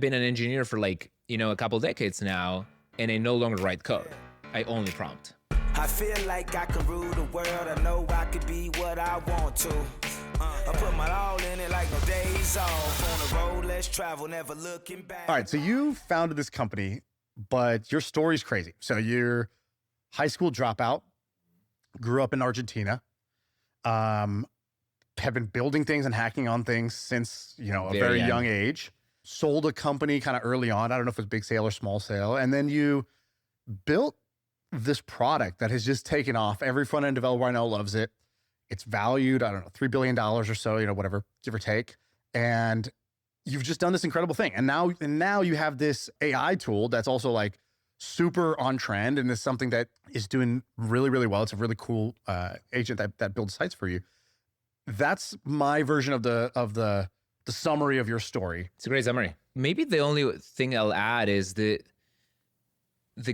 Been an engineer for like, a couple decades now, and I no longer write code. I only prompt. I feel like I can rule the world. I know I could be what I want to. I put my all in it like no days off. On the road, let's travel, never looking back. All right, so you founded this company, but your story's crazy. So you're high school dropout, grew up in Argentina, have been building things and hacking on things since, a very young age. Sold a company kind of early on. I don't know if it was big sale or small sale. And then you built this product that has just taken off. Every front-end developer I know loves it. It's valued, I don't know, $3 billion or so, whatever, give or take. And you've just done this incredible thing. And now you have this AI tool that's also like super on trend and is something that is doing really, really well. It's a really cool agent that builds sites for you. That's my version of the summary of your story. It's a great summary. Maybe the only thing I'll add is the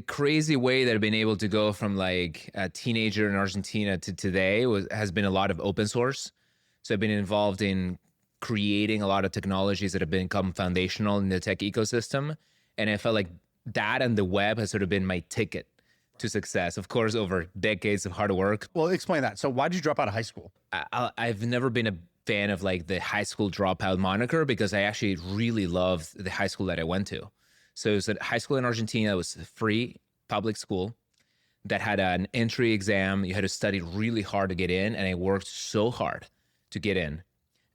crazy way that I've been able to go from like a teenager in Argentina to today has been a lot of open source. So I've been involved in creating a lot of technologies that have become foundational in the tech ecosystem. And I felt like that and the web has sort of been my ticket to success, of course, over decades of hard work. Well, explain that. So why did you drop out of high school? I've never been a fan of like the high school dropout moniker because I actually really loved the high school that I went to. So it was a high school in Argentina. It was a free public school that had an entry exam. You had to study really hard to get in. And I worked so hard to get in.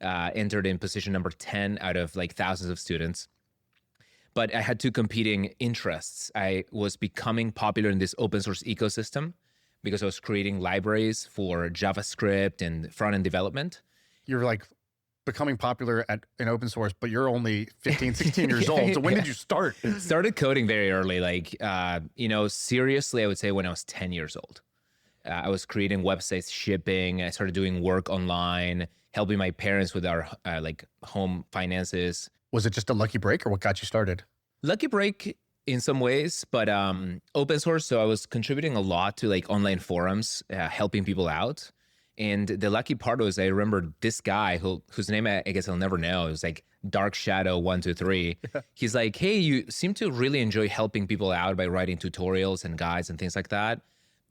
Entered in position number 10 out of like thousands of students. But I had two competing interests. I was becoming popular in this open source ecosystem because I was creating libraries for JavaScript and front-end development. You're like becoming popular in open source, but you're only 15, 16 years old. So when did you start? Started coding very early. Like, seriously, I would say when I was 10 years old. I was creating websites, shipping. I started doing work online, helping my parents with our home finances. Was it just a lucky break or what got you started? Lucky break in some ways, but open source. So I was contributing a lot to like online forums, helping people out. And the lucky part was I remember this guy whose name I guess I'll never know. It was like Dark Shadow 123. He's like, hey, you seem to really enjoy helping people out by writing tutorials and guides and things like that.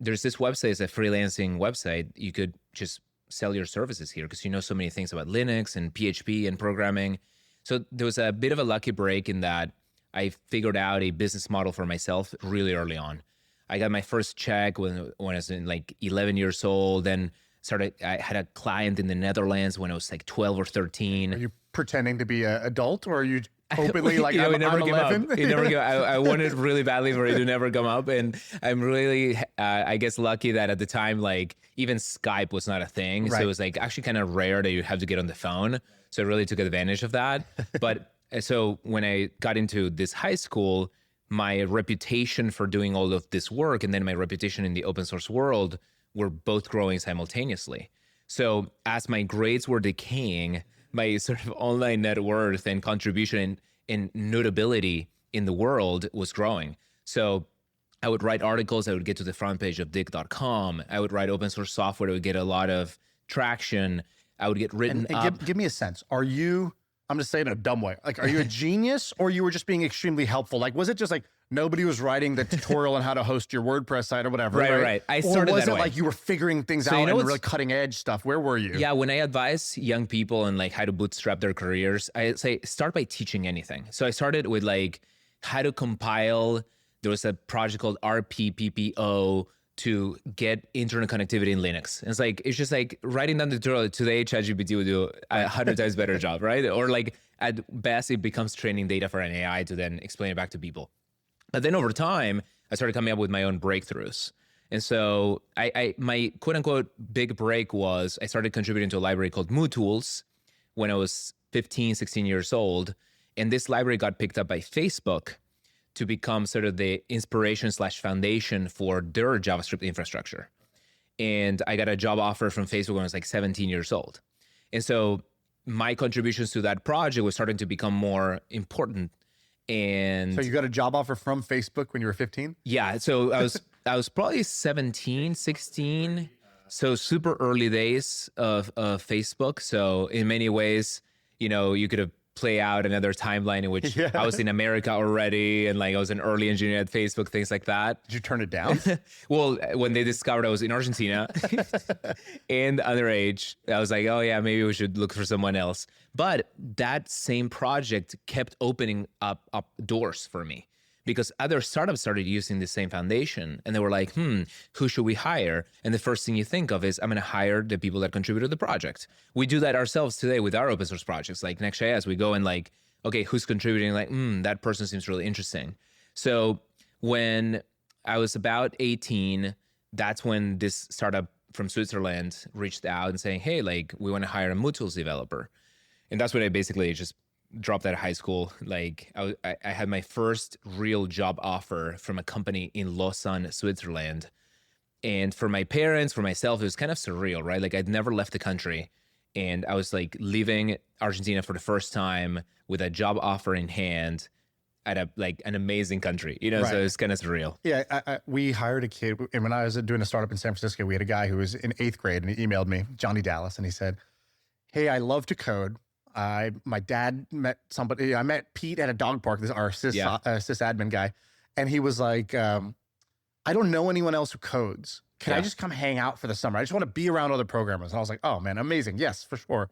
There's this website, it's a freelancing website. You could just sell your services here because you know so many things about Linux and PHP and programming. So there was a bit of a lucky break in that I figured out a business model for myself really early on. I got my first check when I was in like 11 years old. Then I had a client in the Netherlands when I was like 12 or 13. Are you pretending to be an adult or are you openly like, I'm 11? I wanted really badly for it to never come up. And I'm really, I guess, lucky that at the time, like even Skype was not a thing. Right. So it was like actually kind of rare that you have to get on the phone. So I really took advantage of that. But so when I got into this high school, my reputation for doing all of this work and then my reputation in the open source world were both growing simultaneously. So as my grades were decaying, my sort of online net worth and contribution and notability in the world was growing. So I would write articles, I would get to the front page of dig.com. I would write open source software that would get a lot of traction. I would get written up. Give me a sense. Are you, I'm just saying in a dumb way, like, are you a genius or you were just being extremely helpful? Like, was it just like nobody was writing the tutorial on how to host your WordPress site or whatever? Right. I started that way. Or was it like you were figuring things out and really cutting edge stuff? Where were you? Yeah, when I advise young people on like how to bootstrap their careers, I say start by teaching anything. So I started with like how to compile. There was a project called RPPPO to get internet connectivity in Linux. And it's just like writing down the tutorial. Today, ChatGPT would do 100 times better job, right? Or like at best, it becomes training data for an AI to then explain it back to people. But then over time, I started coming up with my own breakthroughs. And so my quote unquote big break was I started contributing to a library called MooTools when I was 15, 16 years old. And this library got picked up by Facebook to become sort of the inspiration/foundation for their JavaScript infrastructure. And I got a job offer from Facebook when I was like 17 years old. And so my contributions to that project was starting to become more important. And so you got a job offer from Facebook when you were 15? Yeah. So I was probably 17, 16. So super early days of Facebook. So in many ways, you could have play out another timeline in which I was in America already, and like I was an early engineer at Facebook, things like that. Did you turn it down? Well, when they discovered I was in Argentina and underage, I was like, oh yeah, maybe we should look for someone else. But that same project kept opening up doors for me, because other startups started using the same foundation, and they were like, who should we hire? And the first thing you think of is, I'm going to hire the people that contribute to the project. We do that ourselves today with our open source projects, like Next.js. We go and like, okay, who's contributing? Like, that person seems really interesting. So when I was about 18, that's when this startup from Switzerland reached out and saying, hey, like, we want to hire a Mood Tools developer. And that's when I basically just dropped out of high school. Like I had my first real job offer from a company in Lausanne, Switzerland. And for my parents, for myself, it was kind of surreal, right? Like I'd never left the country, and I was like leaving Argentina for the first time with a job offer in hand at an amazing country, you know? Right. So it was kind of surreal. Yeah. We hired a kid, and when I was doing a startup in San Francisco, we had a guy who was in 8th grade, and he emailed me, Johnny Dallas, and he said, hey, I love to code. My dad met somebody. I met Pete at a dog park. This is our sysadmin guy, and he was like, "I don't know anyone else who codes. Can I just come hang out for the summer? I just want to be around other programmers." And I was like, "Oh man, amazing! Yes, for sure."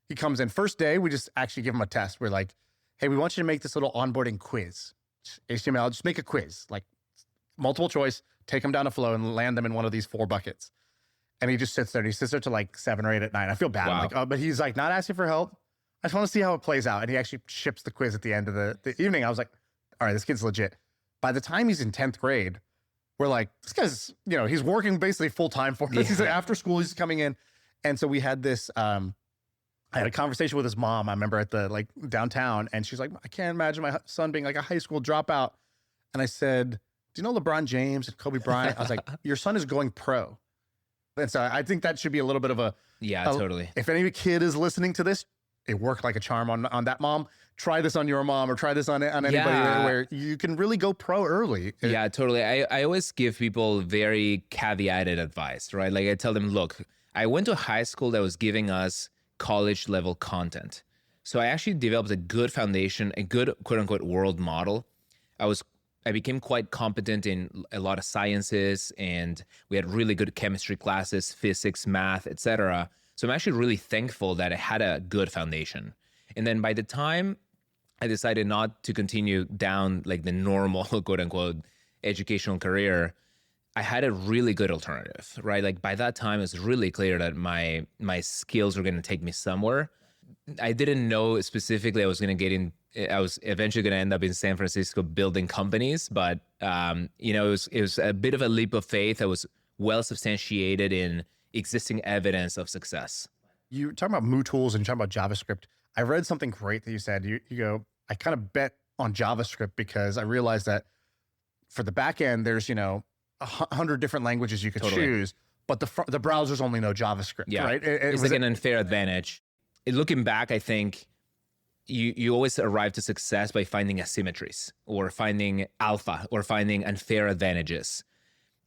He comes in first day. We just actually give him a test. We're like, "Hey, we want you to make this little onboarding quiz, HTML. Just make a quiz, like multiple choice. Take them down a flow and land them in one of these 4 buckets." And he just sits there. And he sits there till like 7 or 8 at night. I feel bad. I'm like, but he's like not asking for help. I just want to see how it plays out. And he actually ships the quiz at the end of the evening. I was like, all right, this kid's legit. By the time he's in 10th grade, we're like, this guy's, he's working basically full time for us. He's like, after school, he's coming in. And so we had this, I had a conversation with his mom, I remember at the like downtown. And she's like, I can't imagine my son being like a high school dropout. And I said, do you know LeBron James and Kobe Bryant? I was like, your son is going pro. And so I think that should be a little bit of totally. If any kid is listening to this, it worked like a charm on that mom. Try this on your mom, or try this on anybody where you can really go pro early. Yeah, totally. I always give people very caveated advice, right? Like I tell them, look, I went to a high school that was giving us college level content. So I actually developed a good foundation, a good quote unquote world model. I became quite competent in a lot of sciences, and we had really good chemistry classes, physics, math, etc. So I'm actually really thankful that I had a good foundation. And then by the time I decided not to continue down like the normal quote unquote educational career, I had a really good alternative, right? Like by that time, it was really clear that my skills were going to take me somewhere. I didn't know specifically I was eventually going to end up in San Francisco building companies, but it was a bit of a leap of faith. I was well substantiated in existing evidence of success. You talking about Mood Tools and you talking about JavaScript. I read something great that you said. You go, I kind of bet on JavaScript because I realized that for the back end, there's 100 different languages you could choose, but the browsers only know JavaScript, right? It's like an unfair advantage. Looking back, I think you always arrive to success by finding asymmetries or finding alpha or finding unfair advantages.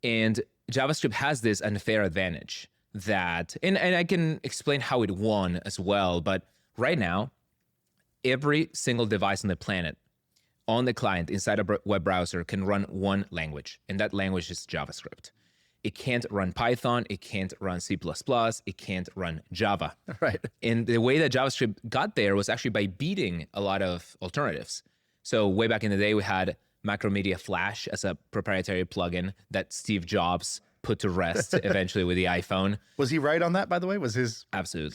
And JavaScript has this unfair advantage that, and I can explain how it won as well, but right now, every single device on the planet on the client inside a web browser can run one language, and that language is JavaScript. It can't run Python, it can't run C++, it can't run Java. Right. And the way that JavaScript got there was actually by beating a lot of alternatives. So way back in the day, we had Macromedia Flash as a proprietary plugin that Steve Jobs put to rest eventually with the iPhone. Was he right on that, by the way? Was his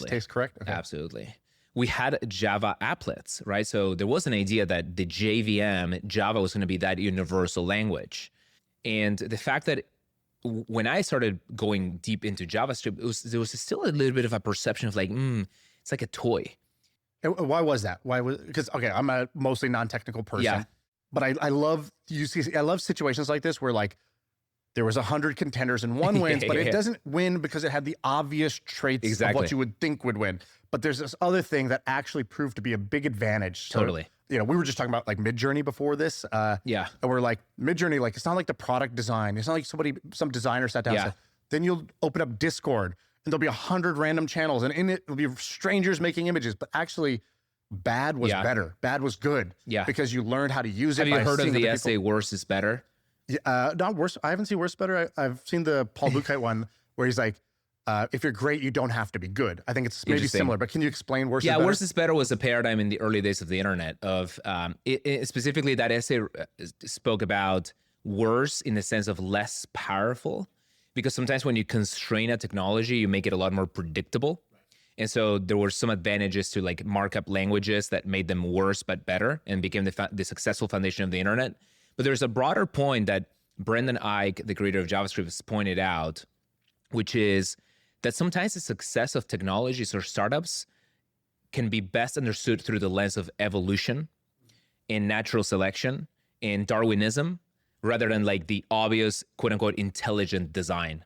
taste correct? Okay. Absolutely. We had Java applets, right? So there was an idea that the JVM, Java, was going to be that universal language. And the fact that when I started going deep into JavaScript, there was still a little bit of a perception of like, it's like a toy. Why was that? Because I'm a mostly non-technical person, but I love situations like this where like there was 100 contenders and one wins, but it doesn't win because it had the obvious traits of what you would think would win. But there's this other thing that actually proved to be a big advantage. Totally. So, we were just talking about like Midjourney before this. And we're like, Midjourney, like it's not like the product design. It's not like some designer sat down and said, then you'll open up Discord and there'll be 100 random channels and in it will be strangers making images. But actually bad was better. Bad was good. Yeah. Because you learned how to use it. Have you heard of the essay, worse is better? Not worse. I haven't seen worse better. I've seen the Paul Buchheit one where he's like, if you're great, you don't have to be good. I think it's maybe similar, but can you explain worse is better? Yeah, worse is better was a paradigm in the early days of the internet of, specifically that essay spoke about worse in the sense of less powerful, because sometimes when you constrain a technology, you make it a lot more predictable. And so there were some advantages to like markup languages that made them worse but better and became the successful foundation of the internet. But there's a broader point that Brendan Eich, the creator of JavaScript, has pointed out, which is that sometimes the success of technologies or startups can be best understood through the lens of evolution and natural selection and Darwinism, rather than like the obvious, quote unquote, intelligent design.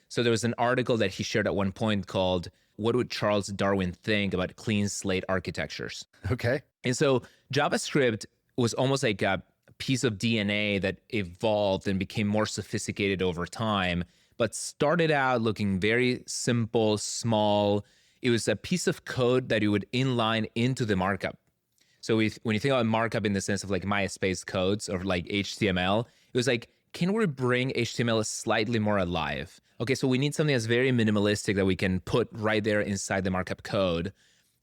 So there was an article that he shared at one point called, "What Would Charles Darwin Think About Clean Slate Architectures?" Okay. And so JavaScript was almost like a piece of DNA that evolved and became more sophisticated over time, but started out looking very simple, small. It was a piece of code that you would inline into the markup. So when you think about markup in the sense of like MySpace codes or like HTML, it was like, can we bring HTML slightly more alive? Okay, so we need something that's very minimalistic that we can put right there inside the markup code.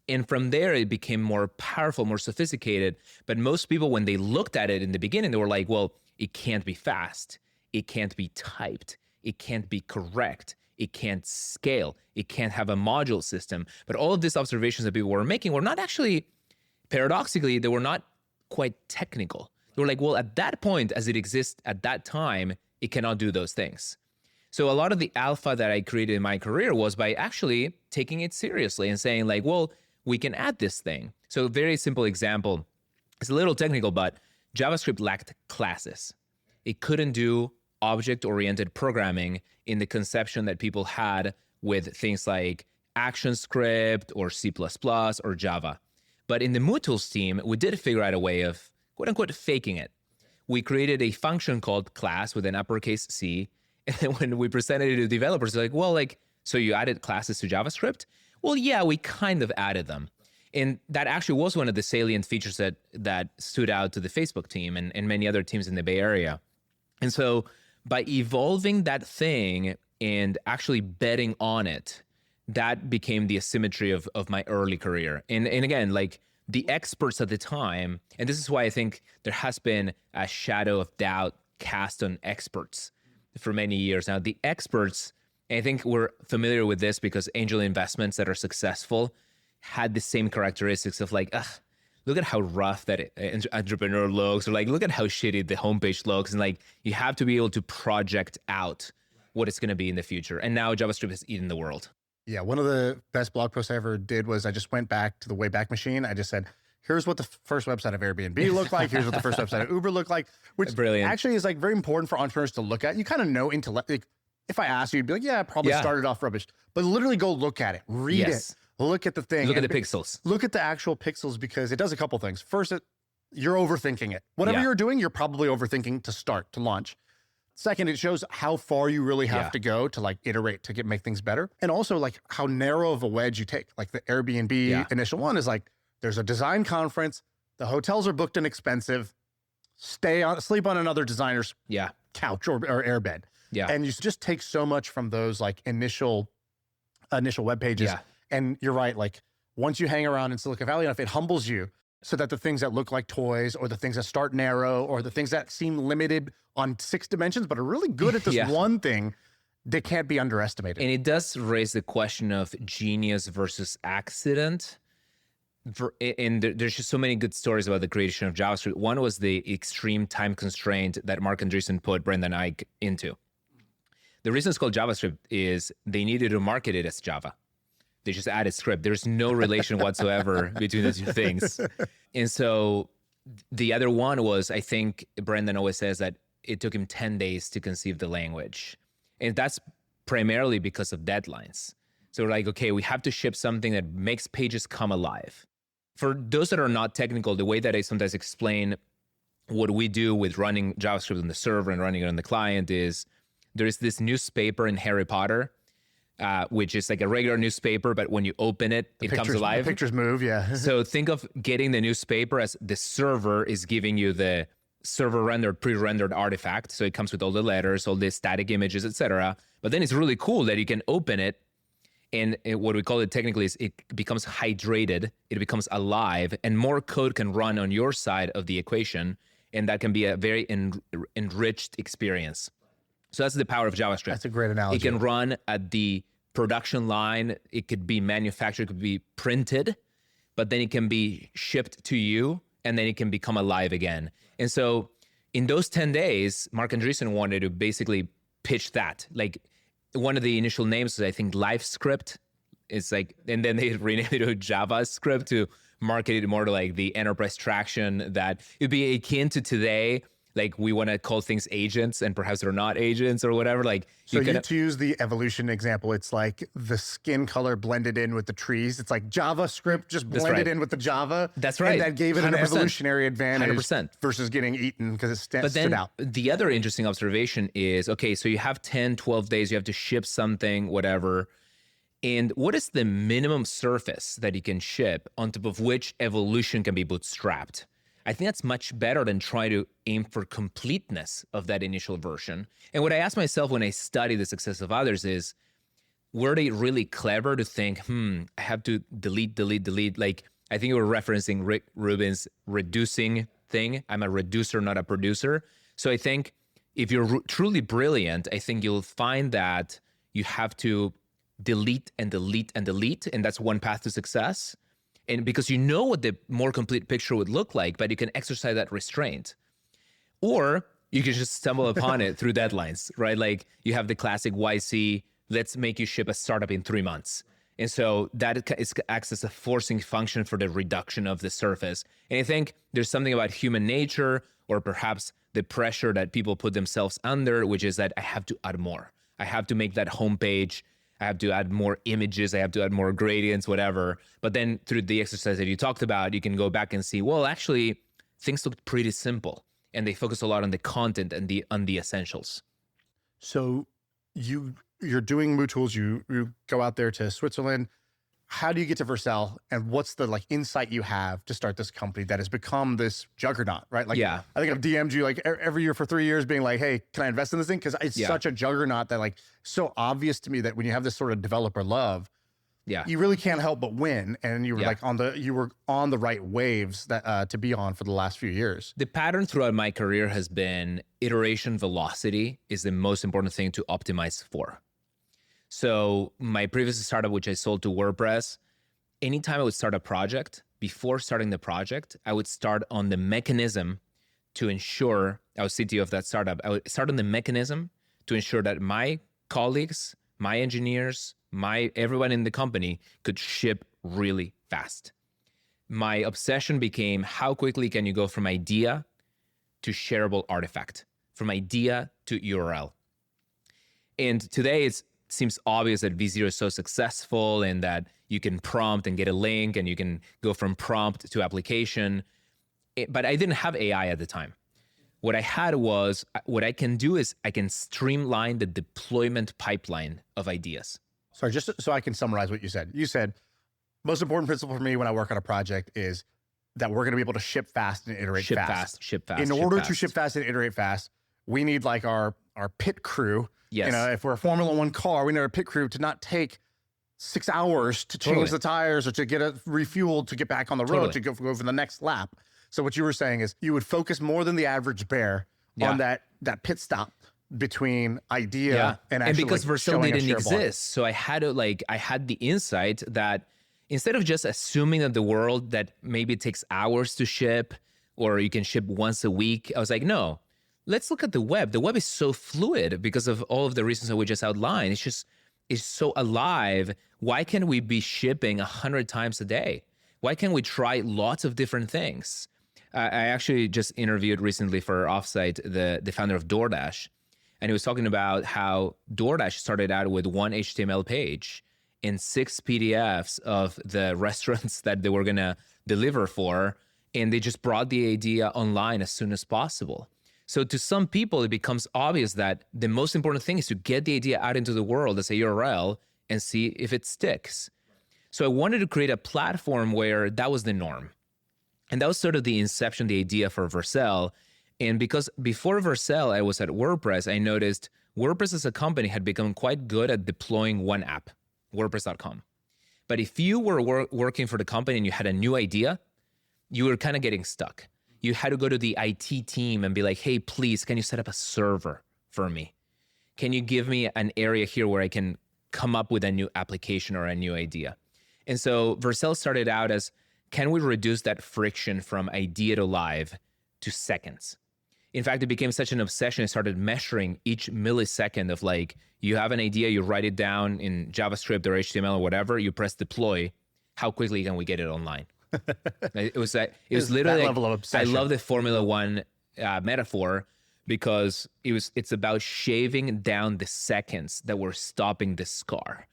And from there, it became more powerful, more sophisticated. But most people, when they looked at it in the beginning, they were like, well, it can't be fast. It can't be typed. It can't be correct. It can't scale. It can't have a module system. But all of these observations that people were making were not actually, paradoxically, they were not quite technical. They were like, well, at that point, as it exists at that time, it cannot do those things. So a lot of the alpha that I created in my career was by actually taking it seriously and saying like, well, we can add this thing. So a very simple example, it's a little technical, but JavaScript lacked classes. It couldn't do object-oriented programming in the conception that people had with things like ActionScript or C++ or Java. But in the MooTools team, we did figure out a way of quote unquote faking it. We created a function called class with an uppercase C. And then when we presented it to developers, they're like, well, like, so you added classes to JavaScript? Well, yeah, we kind of added them. And that actually was one of the salient features that stood out to the Facebook team and many other teams in the Bay Area. And so by evolving that thing and actually betting on it, that became the asymmetry of my early career. And again, like the experts at the time, and this is why I think there has been a shadow of doubt cast on experts for many years now. The experts, and I think we're familiar with this because angel investments that are successful had the same characteristics of like, look at how rough that entrepreneur looks, or like, look at how shitty the homepage looks. And like, you have to be able to project out what it's going to be in the future. And now JavaScript has eaten the world. Yeah, one of the best blog posts I ever did was I just went back to the Wayback Machine. I just said, here's what the first website of Airbnb looked like. Here's what the first website of Uber looked like, which Brilliant. Actually is like very important for entrepreneurs to look at. You kind of know like, if I asked you, you'd be like, yeah, I probably started off rubbish. But literally go look at it, read it, look at the thing. Look at the pixels. Look at the actual pixels because it does a couple things. First, you're overthinking it. Whatever you're doing, you're probably overthinking to launch. Second, it shows how far you really have to go to like iterate to make things better. And also like how narrow of a wedge you take. Like the Airbnb initial one is like, there's a design conference, the hotels are booked and expensive, sleep on another designer's couch or airbed. Yeah. And you just take so much from those like initial web pages. Yeah. And you're right, like once you hang around in Silicon Valley enough, it humbles you so that the things that look like toys or the things that start narrow or the things that seem limited on 6 dimensions but are really good at this one thing, they can't be underestimated. And it does raise the question of genius versus accident. And there's just so many good stories about the creation of JavaScript. One was the extreme time constraint that Mark Andreessen put Brendan Eich into. The reason it's called JavaScript is they needed to market it as Java. They just added script. There's no relation whatsoever between the two things. And so the other one was, I think Brendan always says that it took him 10 days to conceive the language. And that's primarily because of deadlines. So we're like, okay, we have to ship something that makes pages come alive. For those that are not technical, the way that I sometimes explain what we do with running JavaScript on the server and running it on the client is there's this newspaper in Harry Potter which is like a regular newspaper, but when you open it, it comes alive. The pictures move, yeah. So think of getting the newspaper as the server is giving you the server rendered, pre-rendered artifact. So it comes with all the letters, all the static images, etc. But then it's really cool that you can open it, and what we call it technically is it becomes hydrated, it becomes alive, and more code can run on your side of the equation, and that can be a very enriched experience. So that's the power of JavaScript. That's a great analogy. It can run at the production line. It could be manufactured, it could be printed, but then it can be shipped to you, and then it can become alive again. And so in those 10 days, Mark Andreessen wanted to basically pitch that. Like one of the initial names was, I think, LiveScript. It's like, and then they renamed it to JavaScript to market it more to like the enterprise traction that it'd be akin to today. Like we want to call things agents and perhaps they're not agents or whatever. Like so to use the evolution example, it's like the skin color blended in with the trees. It's like JavaScript just blended in with the Java. That's right. And that gave it 100%. An evolutionary advantage 100%. Versus getting eaten because it stood out. The other interesting observation is, okay, so you have 10, 12 days, you have to ship something, whatever. And what is the minimum surface that you can ship on top of which evolution can be bootstrapped? I think that's much better than trying to aim for completeness of that initial version. And what I ask myself when I study the success of others is, were they really clever to think, I have to delete? Like, I think you were referencing Rick Rubin's reducing thing. I'm a reducer, not a producer. So I think if you're truly brilliant, I think you'll find that you have to delete and delete and delete, and that's one path to success. And because you know what the more complete picture would look like, but you can exercise that restraint. Or you can just stumble upon it through deadlines, right? Like you have the classic YC, let's make you ship a startup in 3 months. And so that acts as a forcing function for the reduction of the surface. And I think there's something about human nature, or perhaps the pressure that people put themselves under, which is that I have to add more. I have to make that homepage. I have to add more images, I have to add more gradients, whatever. But then through the exercise that you talked about, you can go back and see, well, actually, things look pretty simple. And they focus a lot on the content and on the essentials. So you're doing MooTools, you go out there to Switzerland. How do you get to Vercel, and what's the like insight you have to start this company that has become this juggernaut, right? Like, yeah. I think I've DM'd you like every year for 3 years being like, hey, can I invest in this thing? Because it's such a juggernaut that like so obvious to me that when you have this sort of developer love, you really can't help but win. And you were like you were on the right waves that to be on for the last few years. The pattern throughout my career has been iteration velocity is the most important thing to optimize for. So my previous startup, which I sold to WordPress, anytime I would start a project, before starting the project, I would start on the mechanism to ensure, I was CTO of that startup, I would start on the mechanism to ensure that my colleagues, my engineers, everyone in the company could ship really fast. My obsession became how quickly can you go from idea to shareable artifact, from idea to URL. And today it seems obvious that V0 is so successful and that you can prompt and get a link and you can go from prompt to application. But I didn't have AI at the time. What I had was, what I can do is I can streamline the deployment pipeline of ideas. Sorry, just so I can summarize what you said. You said, most important principle for me when I work on a project is that we're going to be able to ship fast and iterate fast. Ship fast. In order to ship fast and iterate fast, we need like our pit crew. Yes. You know, if we're a Formula One car, we need our pit crew to not take 6 hours to change the tires or to get it refueled to get back on the road to go for the next lap. So what you were saying is you would focus more than the average bear on that pit stop between idea and actually, and because like, Vercel didn't exist, so I had to I had the insight that instead of just assuming that the world that maybe it takes hours to ship or you can ship once a week, I was like, no. Let's look at the web. The web is so fluid because of all of the reasons that we just outlined. It's so alive. Why can't we be shipping 100 times a day? Why can't we try lots of different things? I actually just interviewed recently for Offsite the founder of DoorDash, and he was talking about how DoorDash started out with one HTML page and 6 PDFs of the restaurants that they were gonna deliver for, and they just brought the idea online as soon as possible. So to some people, it becomes obvious that the most important thing is to get the idea out into the world as a URL and see if it sticks. So I wanted to create a platform where that was the norm. And that was sort of the inception, the idea for Vercel. And because before Vercel, I was at WordPress, I noticed WordPress as a company had become quite good at deploying one app, WordPress.com. But if you were working for the company and you had a new idea, you were kind of getting stuck. You had to go to the IT team and be like, hey, please, can you set up a server for me? Can you give me an area here where I can come up with a new application or a new idea? And so Vercel started out as, can we reduce that friction from idea to live to seconds? In fact, it became such an obsession. I started measuring each millisecond of like, you have an idea, you write it down in JavaScript or HTML or whatever, you press deploy. How quickly can we get it online? It was literally that like, level of obsession. I love the Formula One metaphor because it's about shaving down the seconds that we're stopping this car.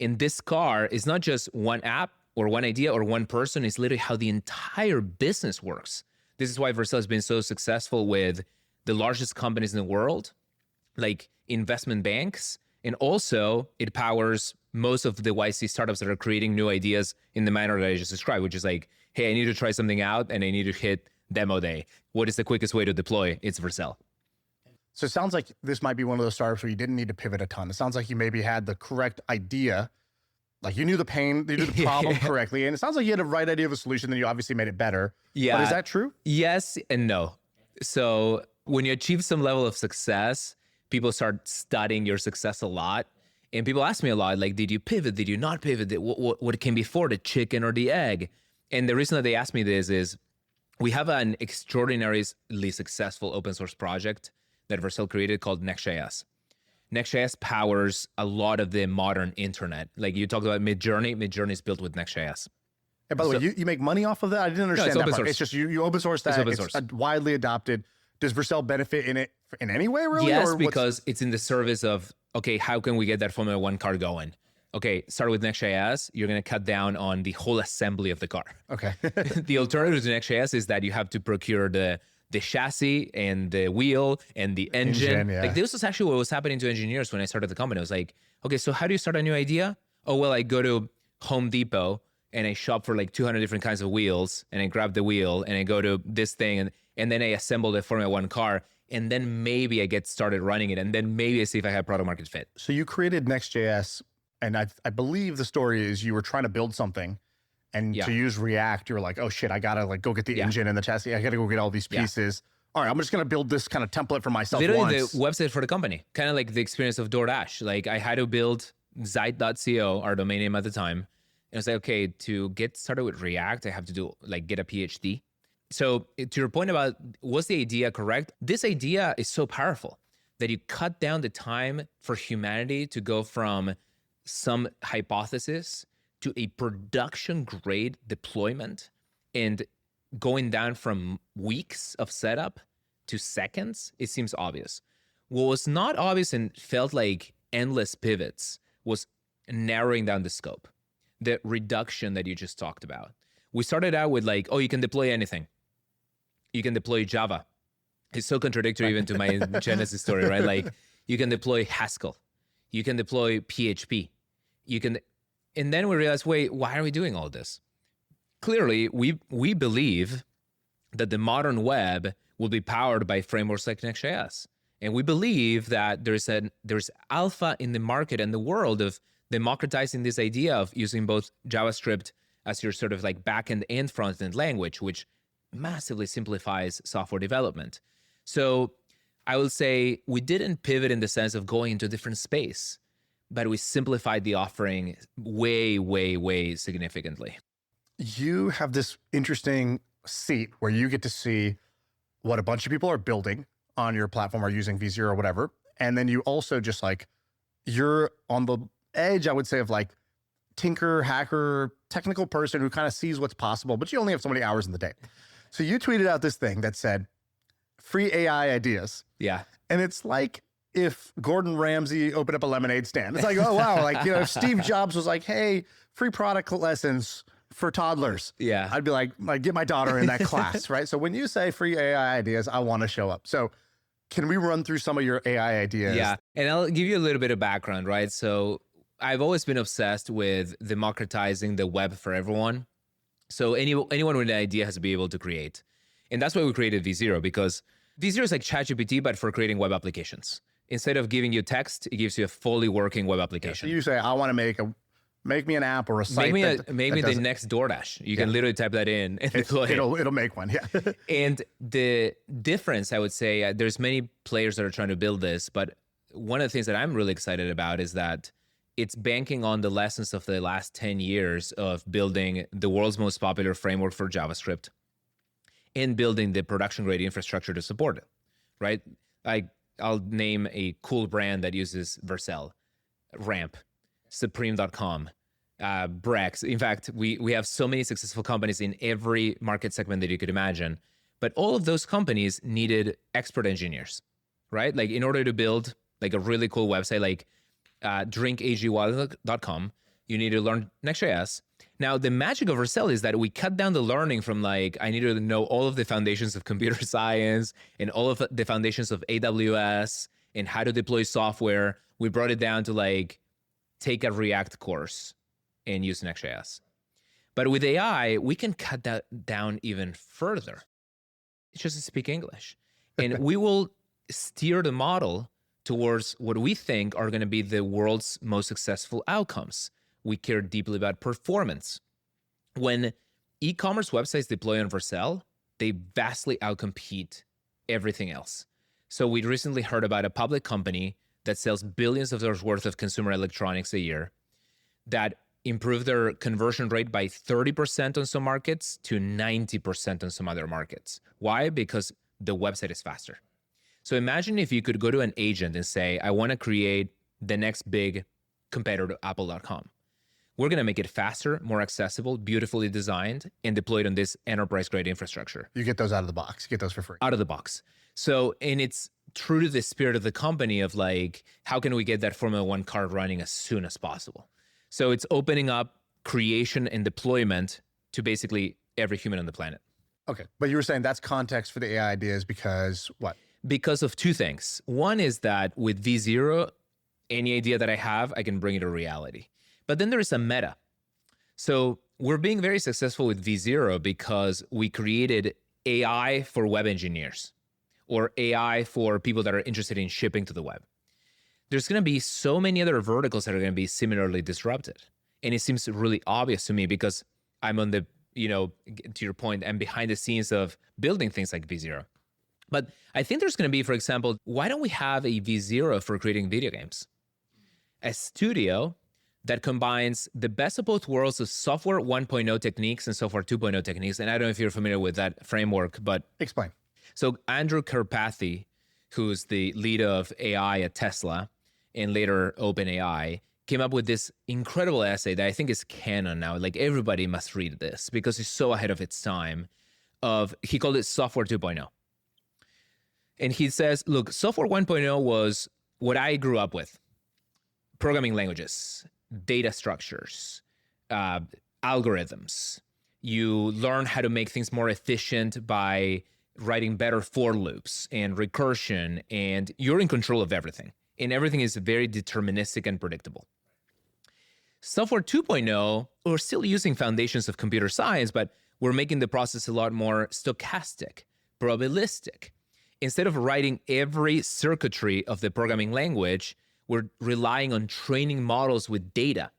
And this car is not just one app or one idea or one person. It's literally how the entire business works. This is why Vercel has been so successful with the largest companies in the world, like investment banks. And also it powers most of the YC startups that are creating new ideas in the manner that I just described, which is like, hey, I need to try something out and I need to hit demo day. What is the quickest way to deploy? It's Vercel. So it sounds like this might be one of those startups where you didn't need to pivot a ton. It sounds like you maybe had the correct idea. Like you knew the pain, you knew the problem correctly. And it sounds like you had the right idea of a solution, then you obviously made it better. Yeah. But is that true? Yes and no. So when you achieve some level of success, people start studying your success a lot. And people ask me a lot, like, did you pivot? Did you not pivot? What came before, the chicken or the egg? And the reason that they ask me this is we have an extraordinarily successful open source project that Vercel created called Next.js. Next.js powers a lot of the modern internet. Like you talked about Midjourney. Midjourney is built with Next.js. And by the way, you make money off of that? I didn't understand it's that open part. source. It's just you open source that. It's widely adopted. Does Vercel benefit in it in any way, really? Yes, or because it's in the service of, okay, how can we get that Formula One car going? Okay, start with Next.js. You're going to cut down on the whole assembly of the car. Okay. The alternative to Next.js is that you have to procure the chassis and the wheel and the engine. Yeah. Like this was actually what was happening to engineers when I started the company. I was like, okay, so how do you start a new idea? Oh, well, I go to Home Depot and I shop for like 200 different kinds of wheels and I grab the wheel and I go to this thing and then I assemble the Formula One car and then maybe I get started running it and then maybe I see if I have product market fit. So you created Next.js and I believe the story is you were trying to build something and to use React, you were like, oh shit, I gotta like go get the engine and the chassis. I gotta go get all these pieces. All right, I'm just gonna build this kind of template for myself Literally once. the website for the company, kind of like the experience of DoorDash. Like I had to build Zeit.co, our domain name at the time. And I was like, okay, to get started with React, I have to do like get a PhD. So to your point about was the idea correct? This idea is so powerful that you cut down the time for humanity to go from some hypothesis to a production grade deployment and going down from weeks of setup to seconds. It seems obvious. What was not obvious and felt like endless pivots was narrowing down the scope, the reduction that you just talked about. We started out with like, oh, you can deploy anything. You can deploy Java. It's so contradictory even to my Genesis story, right? Like you can deploy Haskell. You can deploy PHP. And then we realized, wait, why are we doing all this? Clearly, we believe that the modern web will be powered by frameworks like Next.js. And we believe that there's alpha in the market and the world of democratizing this idea of using both JavaScript as your sort of like backend and frontend language, which massively simplifies software development. So I will say we didn't pivot in the sense of going into a different space, but we simplified the offering way, way, way significantly. You have this interesting seat where you get to see what a bunch of people are building on your platform or using V0 or whatever. And then you also just like, you're on the edge, I would say, of like tinker, hacker, technical person who kind of sees what's possible, but you only have so many hours in the day. So you tweeted out this thing that said, free AI ideas. Yeah. And it's like if Gordon Ramsay opened up a lemonade stand. It's like, oh, wow. Like, if Steve Jobs was like, hey, free product lessons for toddlers. Yeah. I'd be like get my daughter in that class, right? So when you say free AI ideas, I want to show up. So can we run through some of your AI ideas? Yeah. And I'll give you a little bit of background, right? So I've always been obsessed with democratizing the web for everyone. So anyone with an idea has to be able to create. And that's why we created V0, because V0 is like ChatGPT, but for creating web applications. Instead of giving you text, it gives you a fully working web application. So you say, I want to make me an app or a site. Make me the next DoorDash. You can literally type that in and deploy it. It'll make one, yeah. And the difference, I would say, there's many players that are trying to build this, but one of the things that I'm really excited about is that it's banking on the lessons of the last 10 years of building the world's most popular framework for JavaScript and building the production-grade infrastructure to support it, right? I'll name a cool brand that uses Vercel, Ramp, Supreme.com, Brex. In fact, we have so many successful companies in every market segment that you could imagine, but all of those companies needed expert engineers, right? Like in order to build like a really cool website, like drinkagwater.com, you need to learn Next.js. Now, the magic of Vercel is that we cut down the learning from like, I needed to know all of the foundations of computer science and all of the foundations of AWS and how to deploy software. We brought it down to like, take a React course and use Next.js. But with AI, we can cut that down even further. It's just to speak English. And we will steer the model towards what we think are going to be the world's most successful outcomes. We care deeply about performance. When e-commerce websites deploy on Vercel, they vastly outcompete everything else. So we recently heard about a public company that sells billions of dollars worth of consumer electronics a year that improved their conversion rate by 30% on some markets to 90% on some other markets. Why? Because the website is faster. So imagine if you could go to an agent and say, I want to create the next big competitor to Apple.com. We're going to make it faster, more accessible, beautifully designed, and deployed on this enterprise-grade infrastructure. You get those out of the box. You get those for free. Out of the box. So, and it's true to the spirit of the company of like, how can we get that Formula One car running as soon as possible? So it's opening up creation and deployment to basically every human on the planet. Okay. But you were saying that's context for the AI ideas because what? Because of two things. One is that with V0, any idea that I have, I can bring it to reality. But then there is a meta. So we're being very successful with V0 because we created AI for web engineers or AI for people that are interested in shipping to the web. There's going to be so many other verticals that are going to be similarly disrupted. And it seems really obvious to me because I'm on the, to your point, I'm behind the scenes of building things like V0. But I think there's going to be, for example, why don't we have a V0 for creating video games? A studio that combines the best of both worlds of software 1.0 techniques and software 2.0 techniques. And I don't know if you're familiar with that framework, but... Explain. So Andrew Karpathy, who's the lead of AI at Tesla and later OpenAI, came up with this incredible essay that I think is canon now. Like everybody must read this because it's so ahead of its time. He called it Software 2.0. And he says, look, Software 1.0 was what I grew up with. Programming languages, data structures, algorithms. You learn how to make things more efficient by writing better for loops and recursion, and you're in control of everything. And everything is very deterministic and predictable. Software 2.0, we're still using foundations of computer science, but we're making the process a lot more stochastic, probabilistic. Instead of writing every circuitry of the programming language, we're relying on training models with data.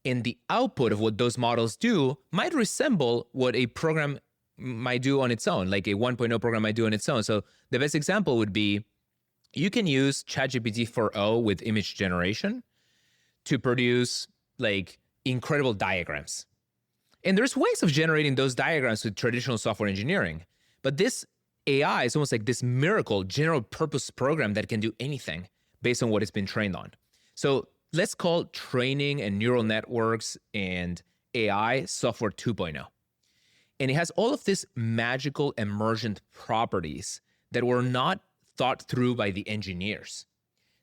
And the output of what those models do might resemble what a program might do on its own, like a 1.0 program might do on its own. So the best example would be you can use ChatGPT 4o with image generation to produce like incredible diagrams. And there's ways of generating those diagrams with traditional software engineering. But this AI is almost like this miracle general purpose program that can do anything based on what it's been trained on. So let's call training and neural networks and AI software 2.0. And it has all of these magical emergent properties that were not thought through by the engineers.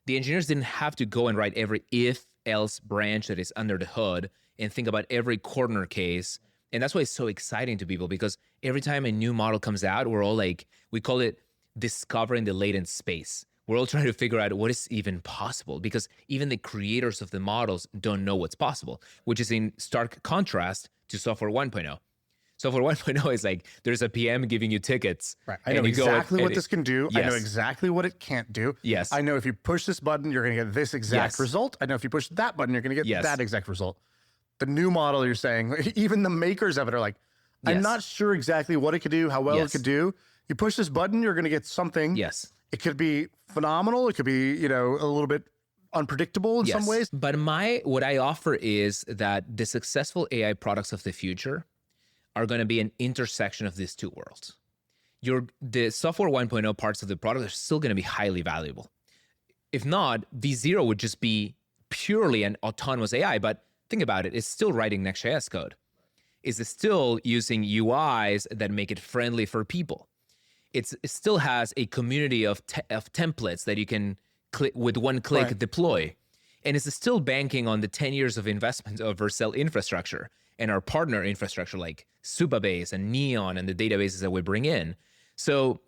The engineers didn't have to go and write every if-else branch that is under the hood and think about every corner case. And that's why it's so exciting to people, because every time a new model comes out, we're all like, we call it discovering the latent space. We're all trying to figure out what is even possible, because even the creators of the models don't know what's possible, which is in stark contrast to software 1.0. Software 1.0 is like, there's a PM giving you tickets. Right. I know exactly what this can do. Yes. I know exactly what it can't do. Yes. I know if you push this button, you're going to get this exact result. I know if you push that button, you're going to get that exact result. The new model, you're saying, even the makers of it are like, I'm not sure exactly what it could do, how well it could do. You push this button, you're going to get something. Yes. It could be phenomenal. It could be, you know, a little bit unpredictable in some ways. But what I offer is that the successful AI products of the future are going to be an intersection of these two worlds. The software 1.0 parts of the product are still going to be highly valuable. If not, V0 would just be purely an autonomous AI. But think about it, it's still writing Next.js code. It's still using UIs that make it friendly for people. It still has a community of templates that you can click with one click deploy. And it's still banking on the 10 years of investment of Vercel infrastructure and our partner infrastructure like Supabase and Neon and the databases that we bring in. So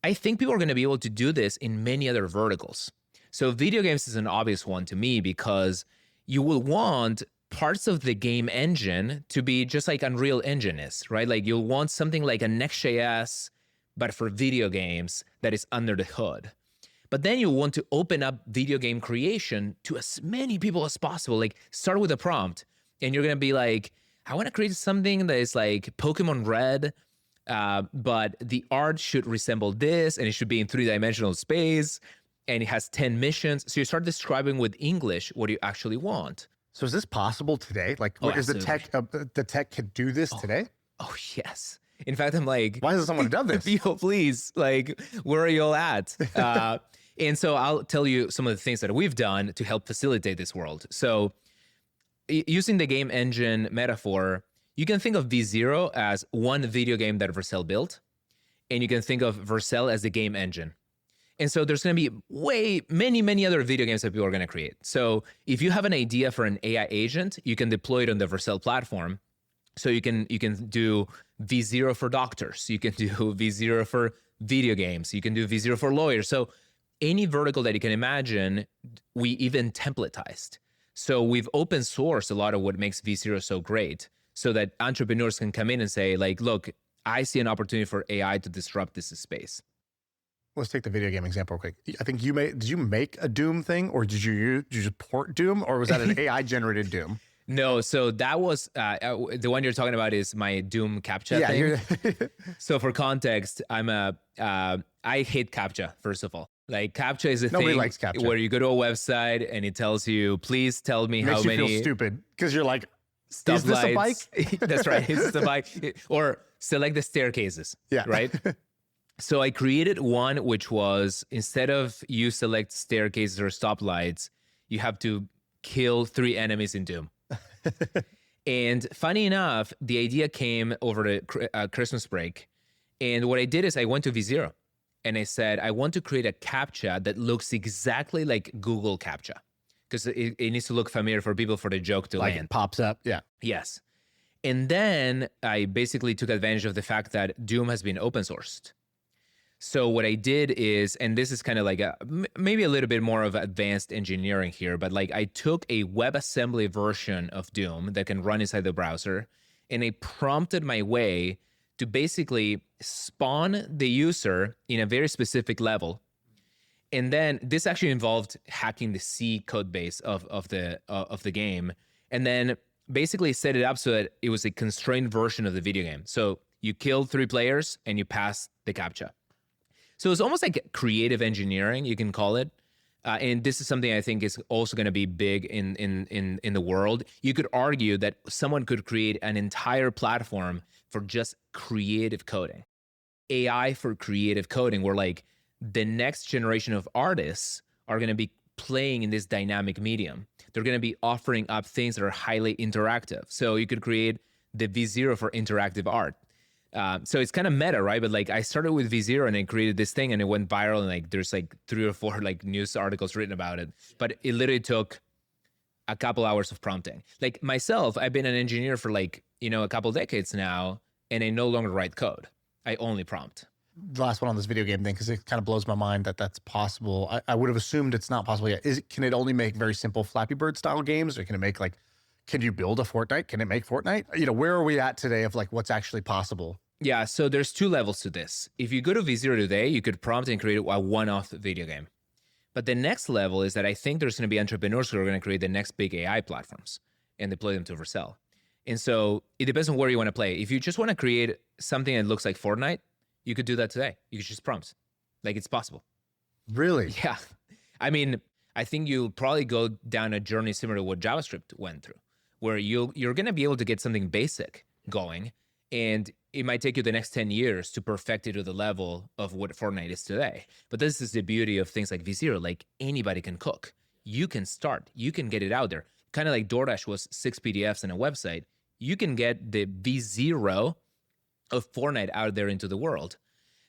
I think people are going to be able to do this in many other verticals. So video games is an obvious one to me, because you will want parts of the game engine to be just like Unreal Engine is, right? Like you'll want something like a Next.js, but for video games that is under the hood. But then you want to open up video game creation to as many people as possible. Like start with a prompt and you're going to be like, I want to create something that is like Pokemon Red, but the art should resemble this and it should be in 3-dimensional space and it has 10 missions. So you start describing with English what you actually want. So is this possible today? Like, is the tech can do this today? Oh, yes. In fact, I'm like, why hasn't someone done this? People, please, like, where are you all at? And so I'll tell you some of the things that we've done to help facilitate this world. So using the game engine metaphor, you can think of V0 as one video game that Vercel built, and you can think of Vercel as the game engine. And so there's going to be many other video games that people are going to create. So if you have an idea for an AI agent, you can deploy it on the Vercel platform. So you can do V0 for doctors. You can do V0 for video games. You can do V0 for lawyers. So any vertical that you can imagine, we even templatized. So we've open sourced a lot of what makes V0 so great, so that entrepreneurs can come in and say, like, look, I see an opportunity for AI to disrupt this space. Let's take the video game example real quick. I think did you make a Doom thing, or did you just port Doom, or was that an AI generated Doom? No, so that was the one you're talking about is my Doom CAPTCHA thing. So for context, I hate CAPTCHA, first of all. Like CAPTCHA is a Nobody thing likes CAPTCHA. Where you go to a website and it tells you, please tell me how many. Makes you feel stupid because you're like, is this a bike? That's right. Is this a bike? Or select the staircases. Yeah. Right. So I created one which was, instead of you select staircases or stoplights, you have to kill 3 enemies in Doom. And funny enough, the idea came over the Christmas break. And what I did is I went to V0 and I said, I want to create a CAPTCHA that looks exactly like Google CAPTCHA, because it needs to look familiar for people for the joke to land. Like it pops up. Yeah. Yes. And then I basically took advantage of the fact that Doom has been open sourced. So what I did is, and this is kind of like maybe a little bit more of advanced engineering here, but like I took a WebAssembly version of Doom that can run inside the browser, and I prompted my way to basically spawn the user in a very specific level. And then this actually involved hacking the C code base of the game, and then basically set it up so that it was a constrained version of the video game. So you killed 3 players and you passed the CAPTCHA. So it's almost like creative engineering, you can call it. And this is something I think is also going to be big in the world. You could argue that someone could create an entire platform for just creative coding. AI for creative coding, where like the next generation of artists are going to be playing in this dynamic medium. They're going to be offering up things that are highly interactive. So you could create the V0 for interactive art. So it's kind of meta, right? But like I started with V0 and I created this thing and it went viral, and like there's like 3 or 4 like news articles written about it. But it literally took a couple hours of prompting. Like myself, I've been an engineer for like, a couple decades now, and I no longer write code. I only prompt. the last one on this video game thing, because it kind of blows my mind that that's possible. I would have assumed it's not possible yet. Can it only make very simple Flappy Bird style games, or can it make like, can you build a Fortnite? Can it make Fortnite? You know, where are we at today of like what's actually possible? Yeah, so there's 2 levels to this. If you go to V0 today, you could prompt and create a one-off video game. But the next level is that I think there's going to be entrepreneurs who are going to create the next big AI platforms and deploy them to Vercel. And so it depends on where you want to play. If you just want to create something that looks like Fortnite, you could do that today. You could just prompt. Like, it's possible. Really? Yeah. I mean, I think you'll probably go down a journey similar to what JavaScript went through, where you're going to be able to get something basic going, and it might take you the next 10 years to perfect it to the level of what Fortnite is today. But this is the beauty of things like V0. Like, anybody can cook. You can start. You can get it out there. Kind of like DoorDash was 6 PDFs and a website. You can get the V0 of Fortnite out there into the world.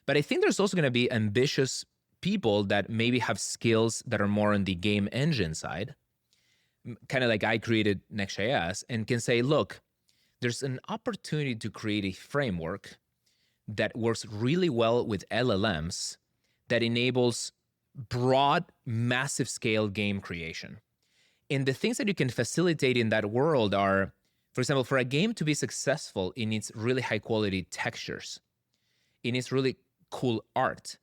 But I think there's also going to be ambitious people that maybe have skills that are more on the game engine side, kind of like I created Next.js, and can say, look, there's an opportunity to create a framework that works really well with LLMs that enables broad, massive scale game creation. And the things that you can facilitate in that world are, for example, for a game to be successful, it needs really high quality textures. It needs really cool art.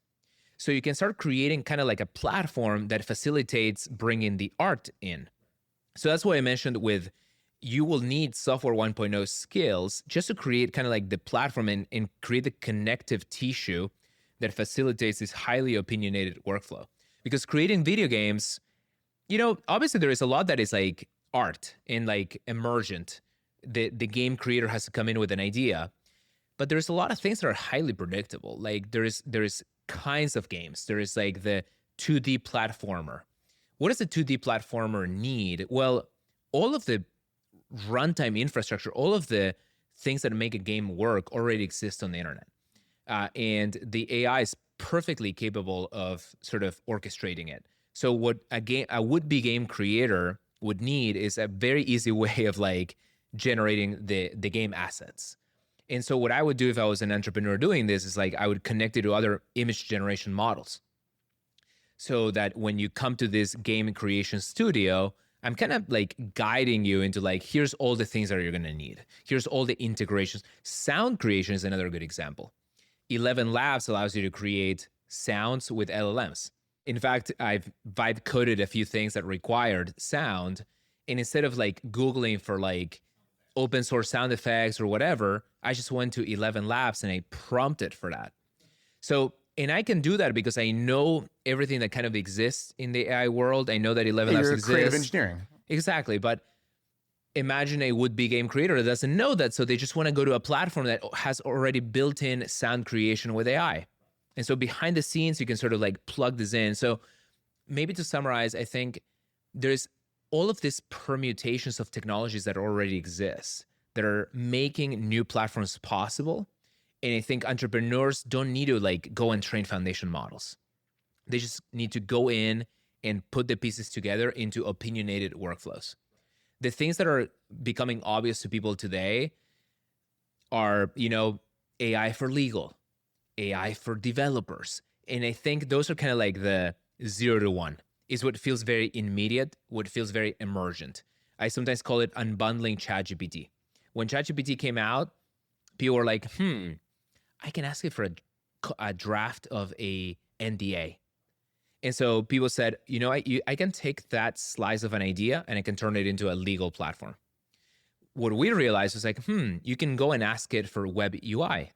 So you can start creating kind of like a platform that facilitates bringing the art in. So that's why I mentioned with, you will need software 1.0 skills just to create kind of like the platform and create the connective tissue that facilitates this highly opinionated workflow. Because creating video games, you know, obviously there is a lot that is like art and like emergent. The game creator has to come in with an idea, but there's a lot of things that are highly predictable. Like there is kinds of games. There is like the 2D platformer. What does a 2D platformer need? Well, all of the runtime infrastructure, all of the things that make a game work already exist on the internet. And the AI is perfectly capable of sort of orchestrating it. So what a would-be game creator would need is a very easy way of like generating the game assets. And so what I would do if I was an entrepreneur doing this is like I would connect it to other image generation models, so that when you come to this game creation studio, I'm kind of like guiding you into like, here's all the things that you're going to need. Here's all the integrations. Sound creation is another good example. 11 Labs allows you to create sounds with LLMs. In fact, I've vibe coded a few things that required sound. And instead of like Googling for like open source sound effects or whatever, I just went to 11 Labs and I prompted for that. So, and I can do that because I know everything that kind of exists in the AI world. I know that 11 Labs exists. Creative engineering. Exactly. But imagine a would-be game creator that doesn't know that. So they just want to go to a platform that has already built-in sound creation with AI. And so behind the scenes, you can sort of like plug this in. So maybe to summarize, I think there's all of these permutations of technologies that already exist that are making new platforms possible. And I think entrepreneurs don't need to like go and train foundation models. They just need to go in and put the pieces together into opinionated workflows. The things that are becoming obvious to people today are, you know, AI for legal, AI for developers. And I think those are kind of like the 0 to 1 is what feels very immediate, what feels very emergent. I sometimes call it unbundling ChatGPT. When ChatGPT came out, people were like, I can ask it for a draft of a NDA. And so people said, you know, I can take that slice of an idea and I can turn it into a legal platform. What we realized was like, you can go and ask it for web UI.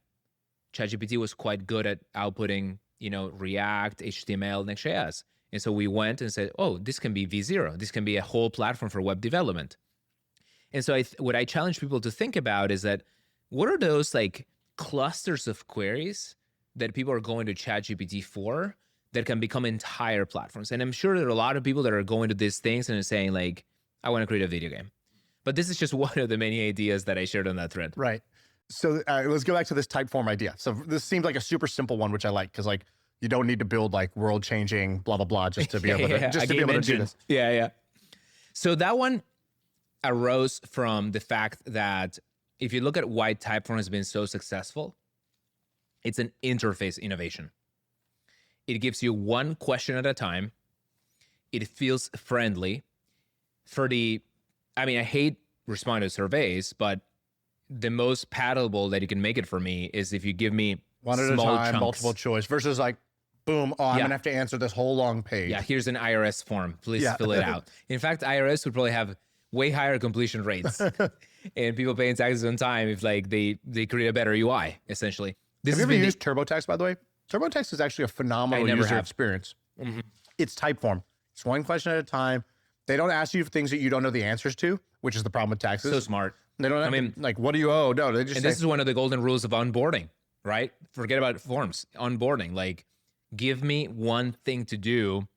ChatGPT was quite good at outputting, you know, React, HTML, Next.js. And so we went and said, oh, this can be V0. This can be a whole platform for web development. And so what I challenge people to think about is that what are those like clusters of queries that people are going to ChatGPT for that can become entire platforms? And I'm sure there are a lot of people that are going to these things and are saying like, I want to create a video game. But this is just one of the many ideas that I shared on that thread. Right. So let's go back to this Typeform idea. So this seems like a super simple one, which I like, because like you don't need to build like world-changing blah blah blah just to be able to do this. Yeah. So that one arose from the fact that if you look at why Typeform has been so successful, It's an interface innovation. It gives you one question at a time. It feels friendly. I hate responding to surveys, but the most palatable that you can make it for me is if you give me one at a small time, chunks. multiple choice, versus like, boom, I'm going to have to answer this whole long page. Yeah, here's an IRS form. Please fill it out. In fact, IRS would probably have way higher completion rates and people paying taxes on time if like they create a better UI, essentially. Have you ever used TurboTax, by the way? TurboTax is actually a phenomenal user experience. Mm-hmm. It's Typeform. It's one question at a time. They don't ask you things that you don't know the answers to, which is the problem with taxes. So smart. They don't have like, what do you owe? No, they just this is one of the golden rules of onboarding, right? Forget about forms. Onboarding, like give me one thing to do,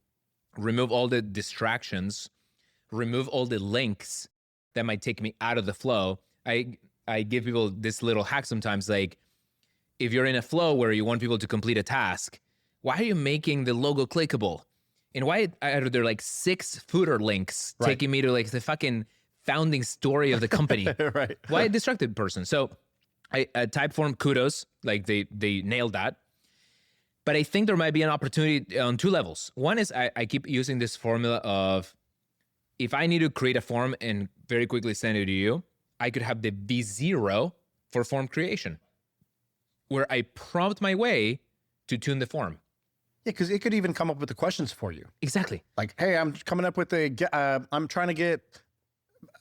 remove all the distractions, remove all the links that might take me out of the flow. I give people this little hack sometimes, like if you're in a flow where you want people to complete a task, why are you making the logo clickable? And why are there like 6 footer links taking me to like the fucking founding story of the company? Right. Why a distracted person? So Typeform, kudos, like they nailed that. But I think there might be an opportunity on 2 levels. One is I keep using this formula of if I need to create a form and very quickly send it to you, I could have the V0 for form creation, where I prompt my way to tune the form. Yeah, because it could even come up with the questions for you. Exactly. Like, hey, I'm coming up with I'm trying to get,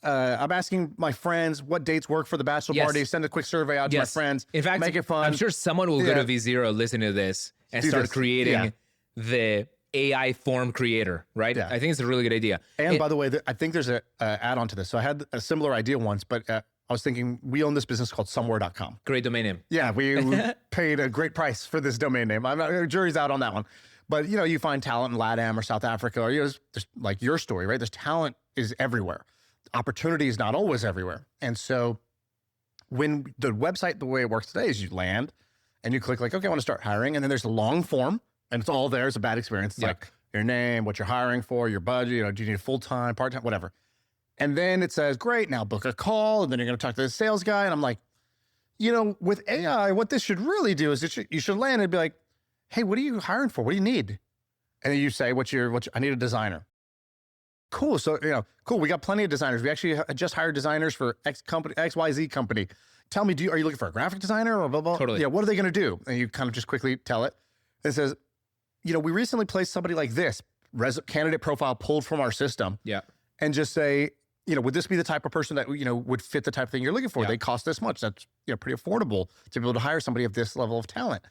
I'm asking my friends what dates work for the bachelor party, send a quick survey out to my friends. In fact, make it fun. I'm sure someone will go to V0, listen to this, and start creating the AI form creator, right? Yeah. I think it's a really good idea. And by the way, I think there's a add-on to this. So I had a similar idea once, but I was thinking, we own this business called somewhere.com. Great domain name. Yeah, we paid a great price for this domain name. Jury's out on that one. But, you find talent in LATAM or South Africa, or there's like your story, right? There's talent is everywhere. Opportunity is not always everywhere. And so when the website, the way it works today is you land and you click like, okay, I want to start hiring. And then there's a long form and it's all there. It's a bad experience. It's like your name, what you're hiring for, your budget, do you need full-time, part-time, whatever. And then it says, great, now book a call. And then you're going to talk to the sales guy. And I'm like, with AI, what this should really do is you should land and be like, hey, what are you hiring for? What do you need? And then you say, I need a designer. Cool. So, cool. We got plenty of designers. We actually just hired designers for XYZ company. Tell me, are you looking for a graphic designer or blah, blah? Totally. Yeah. What are they going to do? And you kind of just quickly tell it. It says, we recently placed somebody like this candidate profile pulled from our system. Yeah. And just say, would this be the type of person that, would fit the type of thing you're looking for? Yeah. They cost this much. That's, pretty affordable to be able to hire somebody of this level of talent.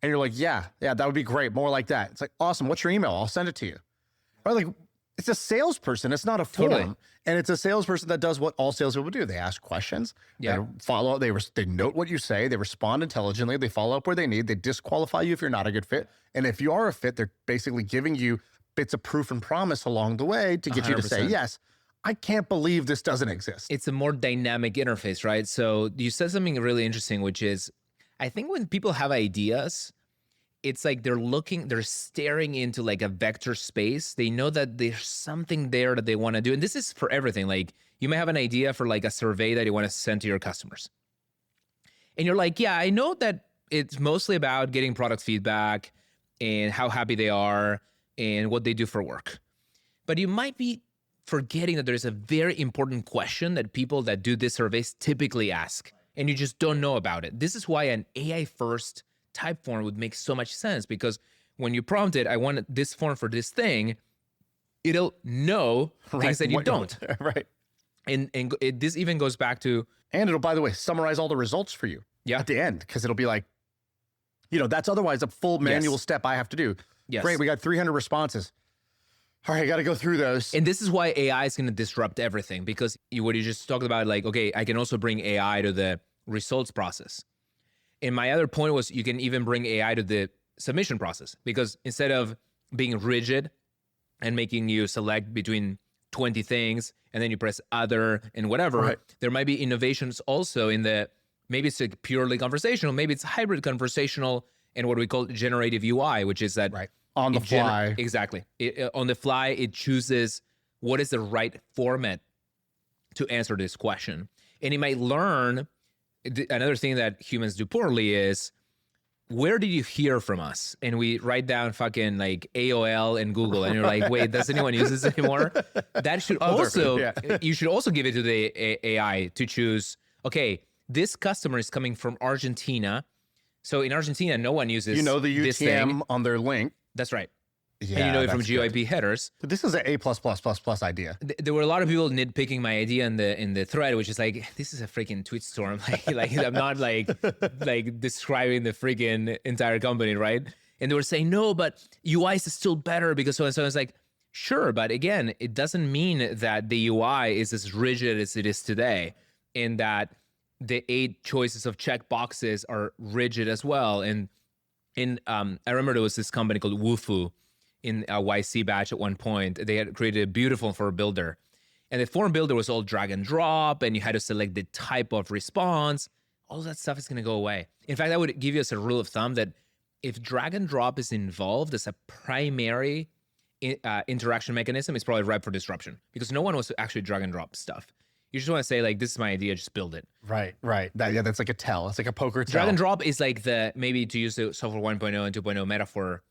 And you're like, yeah, that would be great. More like that. It's like, awesome. What's your email? I'll send it to you. Right? Like, it's a salesperson. It's not a form. Totally. And it's a salesperson that does what all salespeople do. They ask questions. Yeah. They follow. They note what you say. They respond intelligently. They follow up where they need. They disqualify you if you're not a good fit. And if you are a fit, they're basically giving you bits of proof and promise along the way to get 100%. You to say, yes, I can't believe this doesn't exist. It's a more dynamic interface, right? So you said something really interesting, which is, I think when people have ideas, it's like they're staring into like a vector space. They know that there's something there that they want to do. And this is for everything. Like you may have an idea for like a survey that you want to send to your customers. And you're like, yeah, I know that it's mostly about getting product feedback and how happy they are and what they do for work. But you might be forgetting that there's a very important question that people that do these surveys typically ask, and you just don't know about it. This is why an AI-first Typeform would make so much sense, because when you prompt it, I want this form for this thing, it'll know things that you don't. Right. And this even goes back to... And it'll, by the way, summarize all the results for you at the end, because it'll be like, that's otherwise a full manual step I have to do. Yes. Great, we got 300 responses. All right, I got to go through those. And this is why AI is going to disrupt everything, because what you just talked about, like, okay, I can also bring AI to the results process. And my other point was you can even bring AI to the submission process, because instead of being rigid and making you select between 20 things and then you press other and whatever, there might be innovations also in the, maybe it's like purely conversational, maybe it's hybrid conversational and what we call generative UI, which is that on the fly. Exactly. On the fly, it chooses what is the right format to answer this question. And it might learn. Another thing that humans do poorly is where did you hear from us? And we write down fucking like AOL and Google, and you're like, wait, does anyone use this anymore? That should you should also give it to the AI to choose, okay, this customer is coming from Argentina. So in Argentina, no one uses the this thing. UTM on their link. That's right. Yeah, and you know it from GOIP headers. This is an A+++ idea. There were a lot of people nitpicking my idea in the thread, which is like, this is a freaking tweet storm. like I'm not like describing the freaking entire company, right? And they were saying, no, but UIs is still better because so and so. I was like, sure, but again, it doesn't mean that the UI is as rigid as it is today, in that the 8 choices of check boxes are rigid as well. And I remember there was this company called Wufoo in a YC batch at one point. They had created a beautiful form builder. And the form builder was all drag and drop, and you had to select the type of response. All of that stuff is going to go away. In fact, I would give you as a rule of thumb that if drag and drop is involved as a primary interaction mechanism, it's probably ripe for disruption, because no one wants to actually drag and drop stuff. You just want to say, like, this is my idea, just build it. Right. That's like a tell. It's like a poker tell. Drag and drop is like maybe to use the software 1.0 and 2.0 metaphor,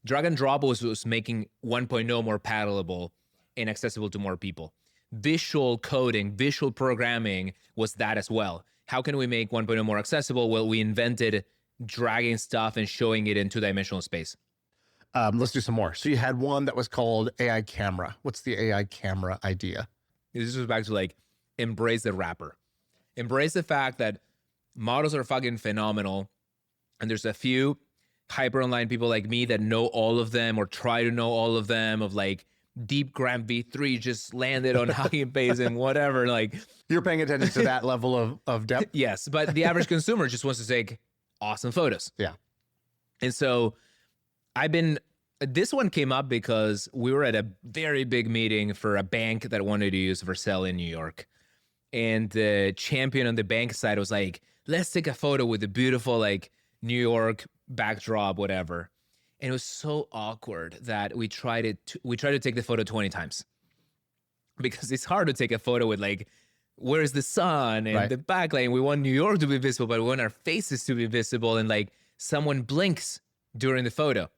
drag and drop was making 1.0 more palatable and accessible to more people. Visual coding, visual programming was that as well. How can we make 1.0 more accessible? Well, we invented dragging stuff and showing it in 2-dimensional space. Let's do some more. So you had one that was called AI camera. What's the AI camera idea? This was back to like, embrace the wrapper. Embrace the fact that models are fucking phenomenal. And there's a few hyper online people like me that know all of them or try to know all of them, of like DeepGram V3 just landed on Hugging Face and whatever. Like, you're paying attention to that level of depth. Yes, but the average consumer just wants to take awesome photos. Yeah. And so this one came up because we were at a very big meeting for a bank that wanted to use Vercel in New York. And the champion on the bank side was like, let's take a photo with the beautiful like New York backdrop, whatever. And it was so awkward that we tried to take the photo 20 times, because it's hard to take a photo with like, where's the sun and the backlight. We want New York to be visible, but we want our faces to be visible, and like someone blinks during the photo.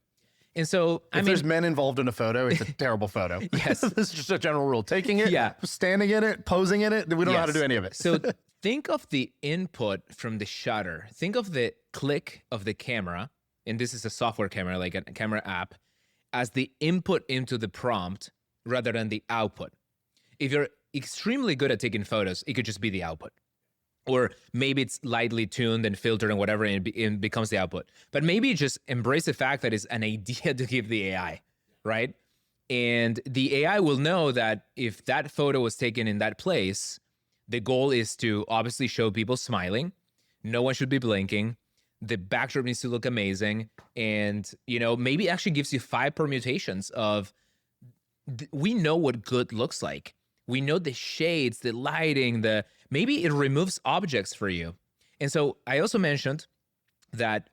And so, if there's men involved in a photo, it's a terrible photo. Yes. This is just a general rule. Taking it, standing in it, posing in it, we don't know how to do any of it. So think of the input from the shutter. Think of the click of the camera, and this is a software camera, like a camera app, as the input into the prompt rather than the output. If you're extremely good at taking photos, it could just be the output. Or maybe it's lightly tuned and filtered and whatever, and it becomes the output. But maybe just embrace the fact that it's an idea to give the AI, right? And the AI will know that if that photo was taken in that place, the goal is to obviously show people smiling. No one should be blinking. The backdrop needs to look amazing. And, maybe it actually gives you 5 permutations of, we know what good looks like. We know the shades, the lighting, maybe it removes objects for you. And so I also mentioned that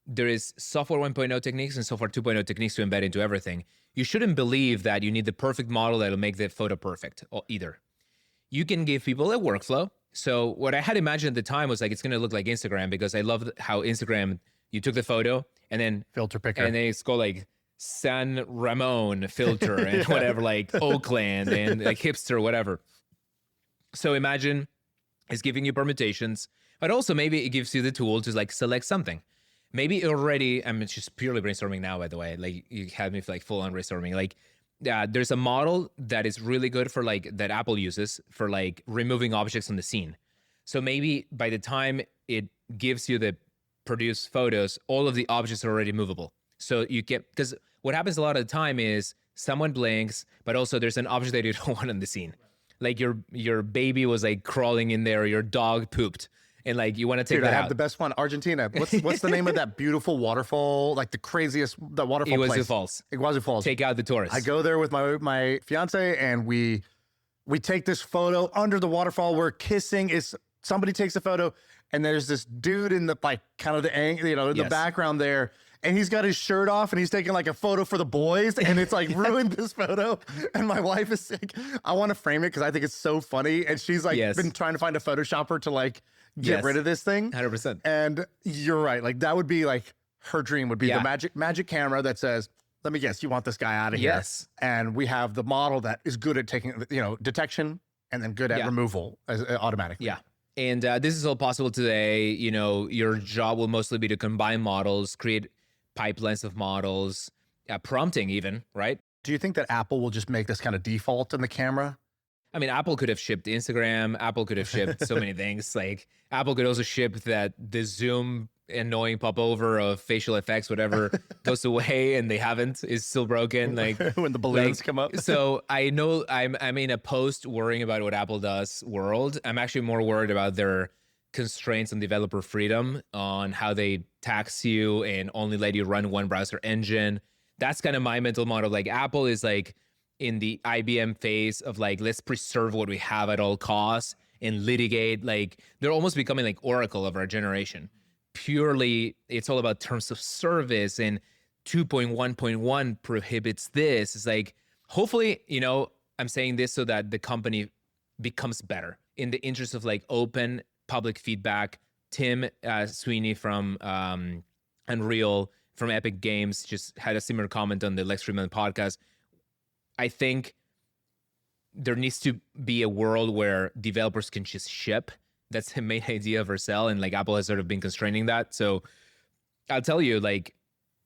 there is software 1.0 techniques and software 2.0 techniques to embed into everything. You shouldn't believe that you need the perfect model that'll make the photo perfect either. You can give people a workflow. So what I had imagined at the time was like, it's going to look like Instagram, because I love how Instagram, you took the photo and then filter picker, and then it's called like San Ramon filter and whatever, like Oakland and like hipster, whatever. So imagine it's giving you permutations, but also maybe it gives you the tool to like select something. Maybe already, I'm just purely brainstorming now, by the way, like you had me like full on brainstorming. Like there's a model that is really good for like, that Apple uses for like removing objects on the scene. So maybe by the time it gives you the produced photos, all of the objects are already movable. So you get, because what happens a lot of the time is someone blinks, but also there's an object that you don't want on the scene. Like your baby was like crawling in there, or your dog pooped, and like you want to take that out. I have the best one, Argentina. What's the name of that beautiful waterfall? Like the craziest, that waterfall place. Iguazu Falls. Take out the tourists. I go there with my fiance, and we take this photo under the waterfall. We're kissing. Somebody takes a photo, and there's this dude in the like kind of the angle, the background there. And he's got his shirt off, and he's taking like a photo for the boys, and it's like ruined this photo. And my wife is like, I want to frame it because I think it's so funny. And she's like been trying to find a Photoshopper to like get Yes. rid of this thing. 100%. And you're right. Like that would be like her dream would be Yeah. the magic camera that says, let me guess, you want this guy out of here. Yes. And we have the model that is good at taking, detection and then good at Yeah. removal automatically. Yeah. And this is all possible today. Your job will mostly be to combine models, create pipelines of models, prompting even, right? Do you think that Apple will just make this kind of default in the camera? I mean, Apple could have shipped Instagram. Apple could have shipped so many things. Like Apple could also ship that the Zoom annoying pop over of facial effects, whatever goes away and they haven't, is still broken. Like when the balloons come up. So I know I'm in a post worrying about what Apple does world. I'm actually more worried about their constraints on developer freedom, on how they tax you and only let you run one browser engine. That's kind of my mental model. Like Apple is like in the IBM phase of like, let's preserve what we have at all costs and litigate. Like they're almost becoming like Oracle of our generation. Purely, it's all about terms of service, and 2.1.1 prohibits this. It's like, hopefully, I'm saying this so that the company becomes better in the interest of like open public feedback. Tim Sweeney from Unreal, from Epic Games, just had a similar comment on the Lex Friedman podcast. I think there needs to be a world where developers can just ship. That's the main idea of Vercel, and like Apple has sort of been constraining that. So I'll tell you, like,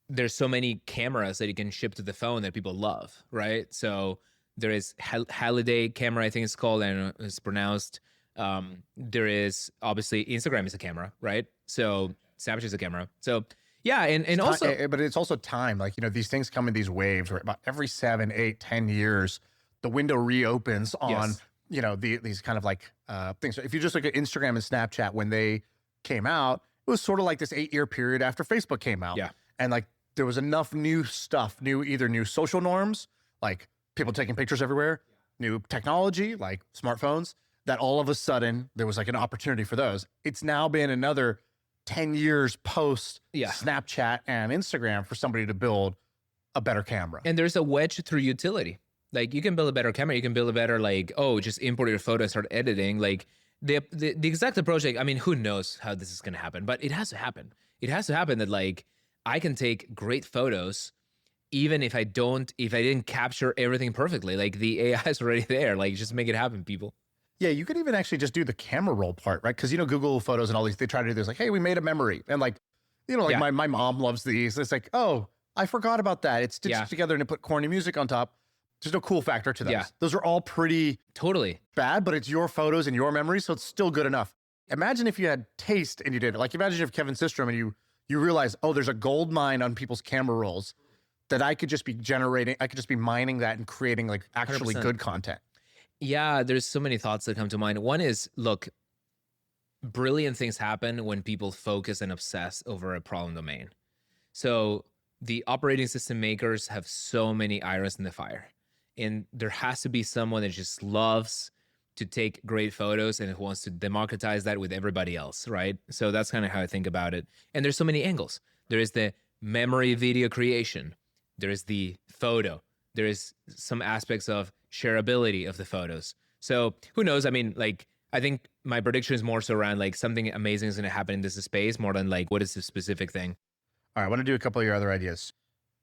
there's so many cameras that you can ship to the phone that people love, right? So there is Holiday camera, I think it's called, and it's pronounced. There is obviously Instagram is a camera, right? So Snapchat is a camera. So yeah, and also, but it's also time. Like these things come in these waves where about every 7, 8, 10 years, the window reopens on. Yes. These kind of like things. So if you just look at Instagram and Snapchat when they came out, it was sort of like this 8-year period after Facebook came out. Yeah. And like there was enough new stuff, either new social norms, like people taking pictures everywhere, new technology, like smartphones, that all of a sudden there was like an opportunity for those. It's now been another 10 years post Snapchat and Instagram for somebody to build a better camera. And there's a wedge through utility. Like you can build a better camera, you can build a better just import your photo and start editing. Like the exact approach, like, I mean, who knows how this is gonna happen, but it has to happen. It has to happen that like I can take great photos even if I didn't capture everything perfectly. Like the AI is already there. Like just make it happen, people. Yeah, you could even actually just do the camera roll part, right? Because Google Photos and all these, they try to do this like, hey, we made a memory. And like, my mom loves these. It's like, oh, I forgot about that. It's stitched together and it put corny music on top. There's no cool factor to those. Yeah. Those are all pretty totally bad, but it's your photos and your memory, so it's still good enough. Imagine if you had taste and you did it. Like imagine if Kevin Systrom and you realize, oh, there's a gold mine on people's camera rolls that I could just be mining that and creating like actually 100%. good content. Yeah, there's so many thoughts that come to mind. One is, look, brilliant things happen when people focus and obsess over a problem domain. So the operating system makers have so many irons in the fire. And there has to be someone that just loves to take great photos and who wants to democratize that with everybody else, right? So that's kind of how I think about it. And there's so many angles. There is the memory video creation. There is the photo. There is some aspects of shareability of the photos. So who knows? I mean, like, I think my prediction is more so around like something amazing is going to happen in this space more than like what is the specific thing. All right, I want to do a couple of your other ideas.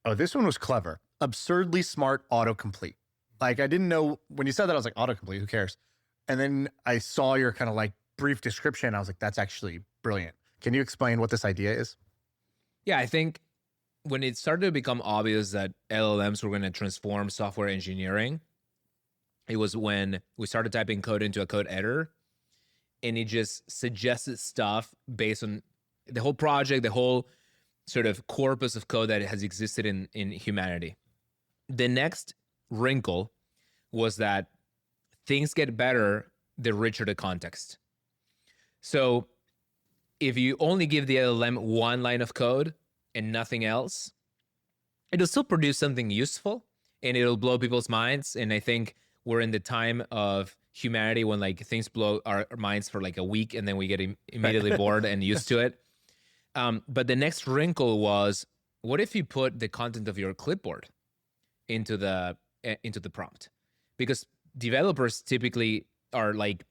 Oh, this one was clever. Absurdly smart autocomplete. Like I didn't know when you said that, I was like, autocomplete, who cares? And then I saw your kind of like brief description. I was like, that's actually brilliant. Can you explain what this idea is? Yeah, I think when it started to become obvious that LLMs were going to transform software engineering, it was when we started typing code into a code editor and it just suggested stuff based on the whole project, the whole sort of corpus of code that has existed in humanity. The next wrinkle was that things get better the richer the context. So if you only give the LLM one line of code and nothing else, it'll still produce something useful and it'll blow people's minds. And I think we're in the time of humanity when like things blow our minds for like a week and then we get immediately bored and used to it. But the next wrinkle was, what if you put the content of your clipboard into the prompt? Because developers typically are like,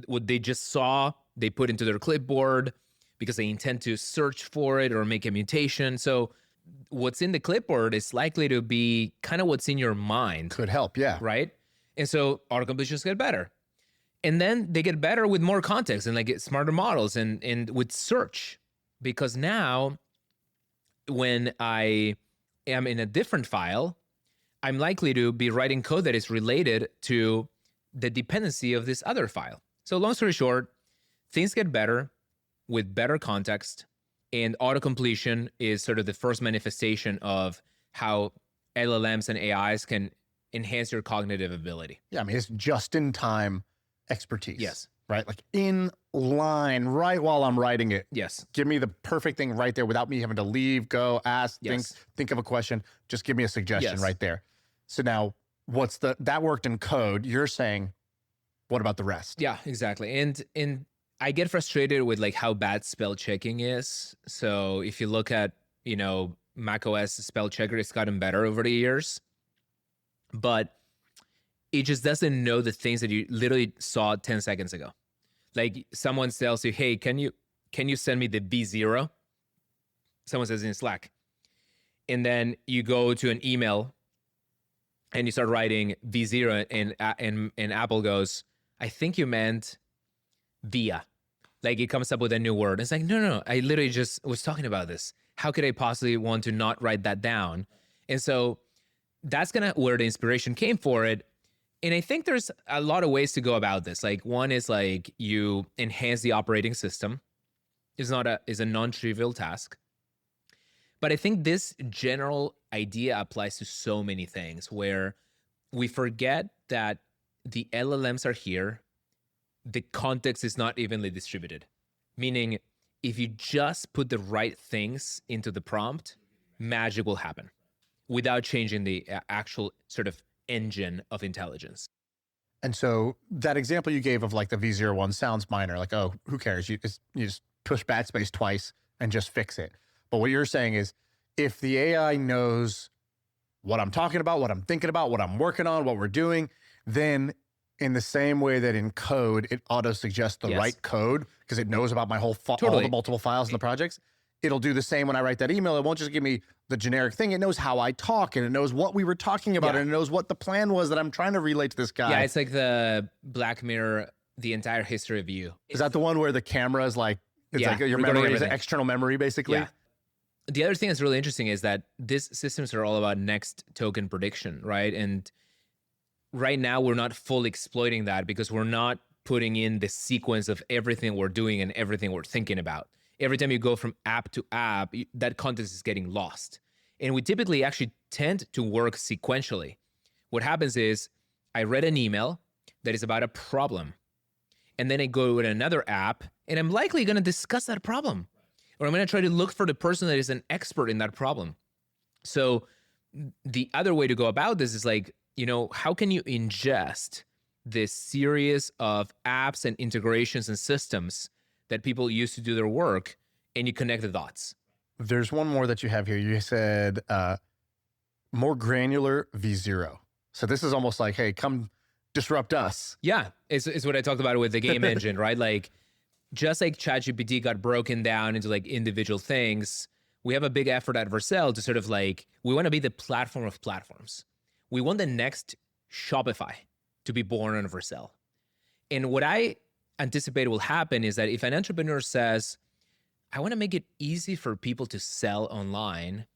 what they just saw they put into their clipboard because they intend to search for it or make a mutation. So what's in the clipboard is likely to be kind of what's in your mind. Could help, yeah. Right? And so auto completions get better. And then they get better with more context and like smarter models and with search. Because now when I am in a different file, I'm likely to be writing code that is related to the dependency of this other file. So long story short, things get better with better context, and auto-completion is sort of the first manifestation of how LLMs and AIs can enhance your cognitive ability. Yeah, I mean, it's just-in-time expertise. Yes. Right? Like in line, right while I'm writing it. Yes. Give me the perfect thing right there without me having to leave, go, ask, Yes. think of a question. Just give me a suggestion Yes. right there. So now that worked in code. You're saying, what about the rest? Yeah, exactly. And I get frustrated with like how bad spell checking is. So if you look at, macOS spell checker, it's gotten better over the years, but it just doesn't know the things that you literally saw 10 seconds ago. Like someone tells you, hey, can you send me the V0? Someone says in Slack. And then you go to an email and you start writing V0 and Apple goes, I think you meant via. Like it comes up with a new word. It's like, no, I literally just was talking about this. How could I possibly want to not write that down? And so that's where the inspiration came for it. And I think there's a lot of ways to go about this. Like one is like you enhance the operating system. Is a non-trivial task. But I think this general idea applies to so many things where we forget that the LLMs are here. The context is not evenly distributed. Meaning, if you just put the right things into the prompt, magic will happen without changing the actual sort of engine of intelligence. And so that example you gave of like the V0 one sounds minor. Like, oh, who cares? You just push backspace twice and just fix it. But what you're saying is if the AI knows what I'm talking about, what I'm thinking about, what I'm working on, what we're doing, then in the same way that in code, it auto-suggests the right code because it knows about my whole all the multiple files in the projects, it'll do the same when I write that email. It won't just give me the generic thing. It knows how I talk and it knows what we were talking about and it knows what the plan was that I'm trying to relate to this guy. Yeah, it's like the Black Mirror, the entire history of you. Is that the one where the camera is like, it's like your memory is an external memory basically? Yeah. The other thing that's really interesting is that these systems are all about next token prediction, right? And right now we're not fully exploiting that because we're not putting in the sequence of everything we're doing and everything we're thinking about. Every time you go from app to app, that context is getting lost. And we typically actually tend to work sequentially. What happens is I read an email that is about a problem. And then I go to another app and I'm likely going to discuss that problem. Or I'm going to try to look for the person that is an expert in that problem. So the other way to go about this is like, how can you ingest this series of apps and integrations and systems that people use to do their work and you connect the dots? There's one more that you have here. You said more granular V0. So this is almost like, hey, come disrupt us. Yeah, it's what I talked about with the game engine, right? Like, just like ChatGPT got broken down into like individual things, we have a big effort at Vercel to sort of like, we want to be the platform of platforms. We want the next Shopify to be born on Vercel. And what I anticipate will happen is that if an entrepreneur says, I want to make it easy for people to sell online,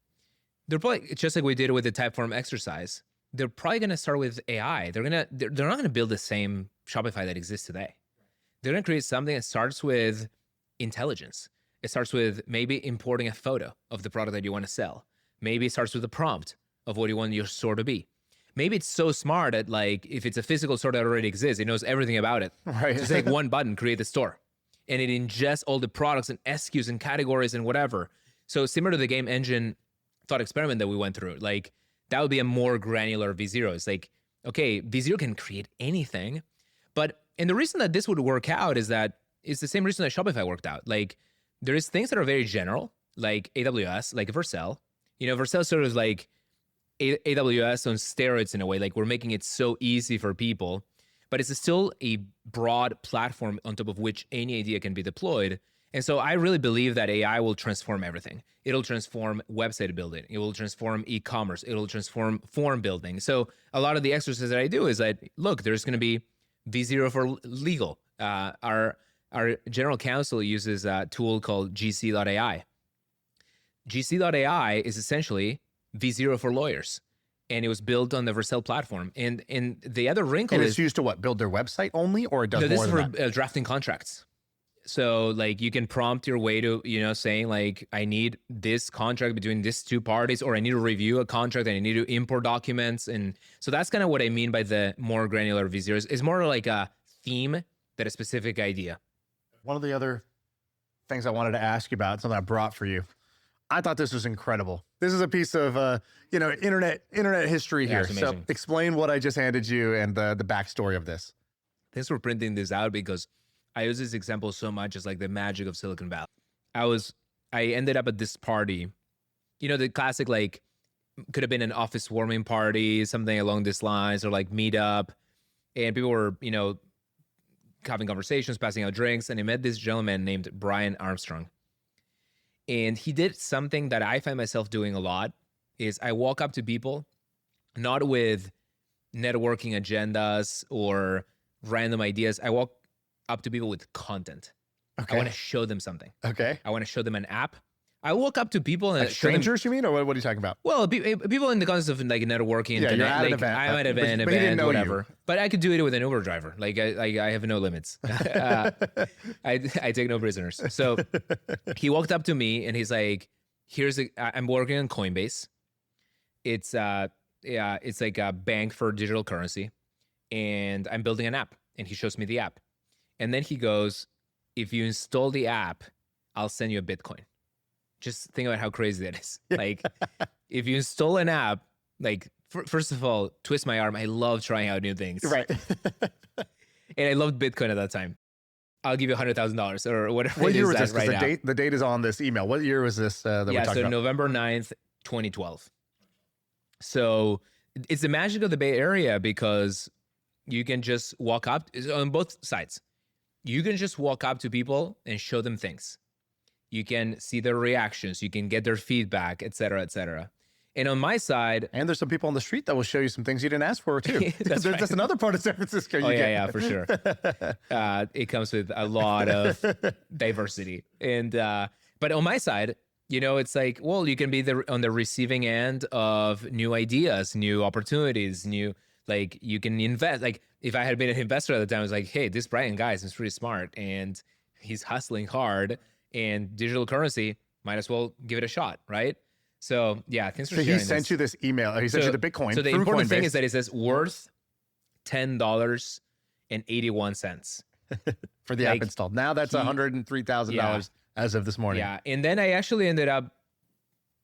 they're probably, just like we did with the Typeform exercise, they're probably going to start with AI. They're not going to build the same Shopify that exists today. They're going to create something that starts with intelligence. It starts with maybe importing a photo of the product that you want to sell. Maybe it starts with a prompt of what you want your store to be. Maybe it's so smart that like, if it's a physical store that already exists, it knows everything about it. Right. Just like one button, create the store. And it ingests all the products and SKUs and categories and whatever. So similar to the game engine thought experiment that we went through, like that would be a more granular V0. It's like, okay, V0 can create anything. And the reason that this would work out is that it's the same reason that Shopify worked out. Like there is things that are very general, like AWS, like Vercel. Vercel sort of like AWS on steroids in a way, like we're making it so easy for people. but it's still a broad platform on top of which any idea can be deployed. And so I really believe that AI will transform everything. It'll transform website building. It will transform e-commerce. It'll transform form building. So a lot of the exercises that I do is that, look, there's going to be V0 for legal. Our general counsel uses a tool called GC.ai. GC.ai is essentially V0 for lawyers. And it was built on the Vercel platform. And the other wrinkle And is... it's used to what? Build their website only, or it does no, this more is than for that? drafting contracts. So like you can prompt your way to, saying like, I need this contract between these two parties, or I need to review a contract and I need to import documents. And so that's kind of what I mean by the more granular V0s. It's more like a theme than a specific idea. One of the other things I wanted to ask you about, something I brought for you. I thought this was incredible. This is a piece of, internet history Yeah, here. it's So amazing. explain what I just handed you and the backstory of this. Thanks for printing this out, because I use this example so much as like the magic of Silicon Valley. I ended up at this party, the classic, like, could have been an office warming party, something along these lines, or like meetup. And people were, having conversations, passing out drinks. And I met this gentleman named Brian Armstrong. And he did something that I find myself doing a lot, is I walk up to people, not with networking agendas or random ideas. I walk up to people with content. Okay. I want to show them something. Okay. I want to show them an app. I walk up to people and Like show them, strangers, you mean? Or what are you talking about? well, people in the context of like networking. Yeah, and you're at an like, event, I'm at an but he didn't event, know whatever. you. But I could do it with an Uber driver. Like I have no limits. I take no prisoners. So he walked up to me and he's like, I'm working on Coinbase. It's like a bank for digital currency, and I'm building an app. And he shows me the app. And then he goes, if you install the app, I'll send you a Bitcoin. Just think about how crazy that is. Like, if you install an app, like, first of all, twist my arm. I love trying out new things. Right. And I loved Bitcoin at that time. I'll give you $100,000 or whatever. What it year is was that this? Because right now. the date is on this email. What year was this that we're Yeah, talking so about? November 9th, 2012. So it's the magic of the Bay Area, because you can just walk up on both sides. You can just walk up to people and show them things. You can see their reactions. You can get their feedback, et cetera, et cetera. And on my side, And there's some people on the street that will show you some things you didn't ask for too. That's right. That's another part of San Francisco. oh you yeah, get. for sure. It comes with a lot of diversity. And but on my side, it's like, well, you can be on the receiving end of new ideas, new opportunities, like you can invest. Like if I had been an investor at the time, I was like, hey, this Brian guy is pretty smart and he's hustling hard, and digital currency, might as well give it a shot, right? So yeah, thanks for So sharing he sent this. you this email. He sent you the Bitcoin. So the through important thing Coinbase. is that it says worth $10.81. For the app like, installed. Now that's $103,000 Yeah. as of this morning. Yeah, and then I actually ended up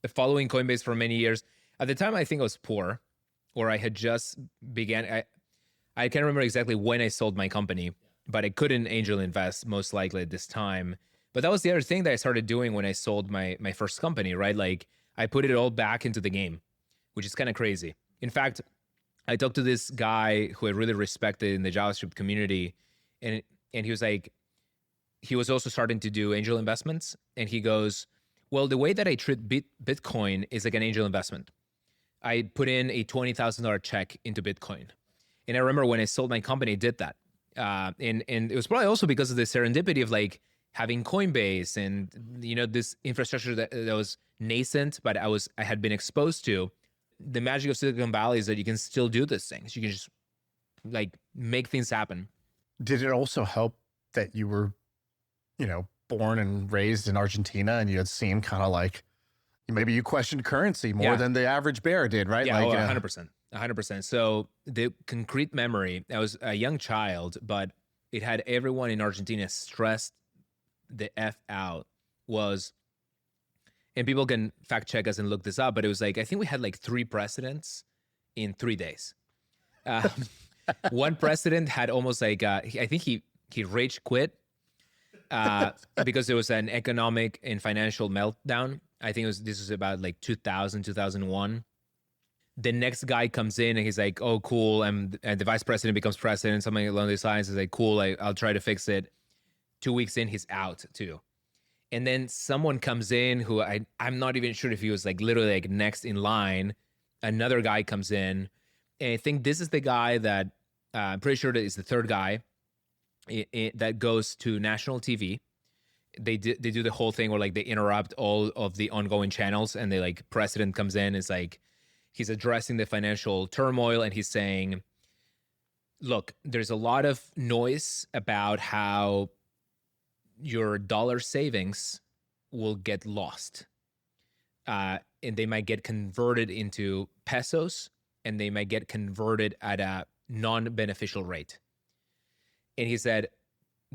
following Coinbase for many years. At the time, I think I was poor, or I had just began. I can't remember exactly when I sold my company, but I couldn't angel invest most likely at this time. But that was the other thing that I started doing when I sold my first company, right? Like I put it all back into the game, which is kind of crazy. In fact, I talked to this guy who I really respected in the JavaScript community, and he was like, he was also starting to do angel investments, and he goes, well, the way that I treat Bitcoin is like an angel investment. I put in a $20,000 check into Bitcoin. And I remember when I sold my company, I did that. And it was probably also because of the serendipity of like having Coinbase and, this infrastructure that was nascent, but I had been exposed to. The magic of Silicon Valley is that you can still do these things. You can just like make things happen. Did it also help that you were, born and raised in Argentina, and you had seen kind of like, maybe you questioned currency more Yeah. than the average bear did, right? Yeah, Like, 100%. 100%. So the concrete memory, I was a young child, but it had everyone in Argentina stressed the F out, was, and people can fact check us and look this up, but it was like, I think we had like 3 presidents in 3 days. One president had almost like, I think he rage quit because there was an economic and financial meltdown. I think this was about like 2000, 2001. The next guy comes in and he's like, oh, cool. And the vice president becomes president, something along these lines. Is like, cool, I'll try to fix it. 2 weeks in, he's out too. And then someone comes in who I'm not even sure if he was like literally like next in line. Another guy comes in. And I think this is the guy that I'm pretty sure that is the third guy that goes to national TV. They do the whole thing where like they interrupt all of the ongoing channels, and they like president comes in. It's like he's addressing the financial turmoil, and he's saying, look, there's a lot of noise about how your dollar savings will get lost. And they might get converted into pesos, and they might get converted at a non-beneficial rate. And he said,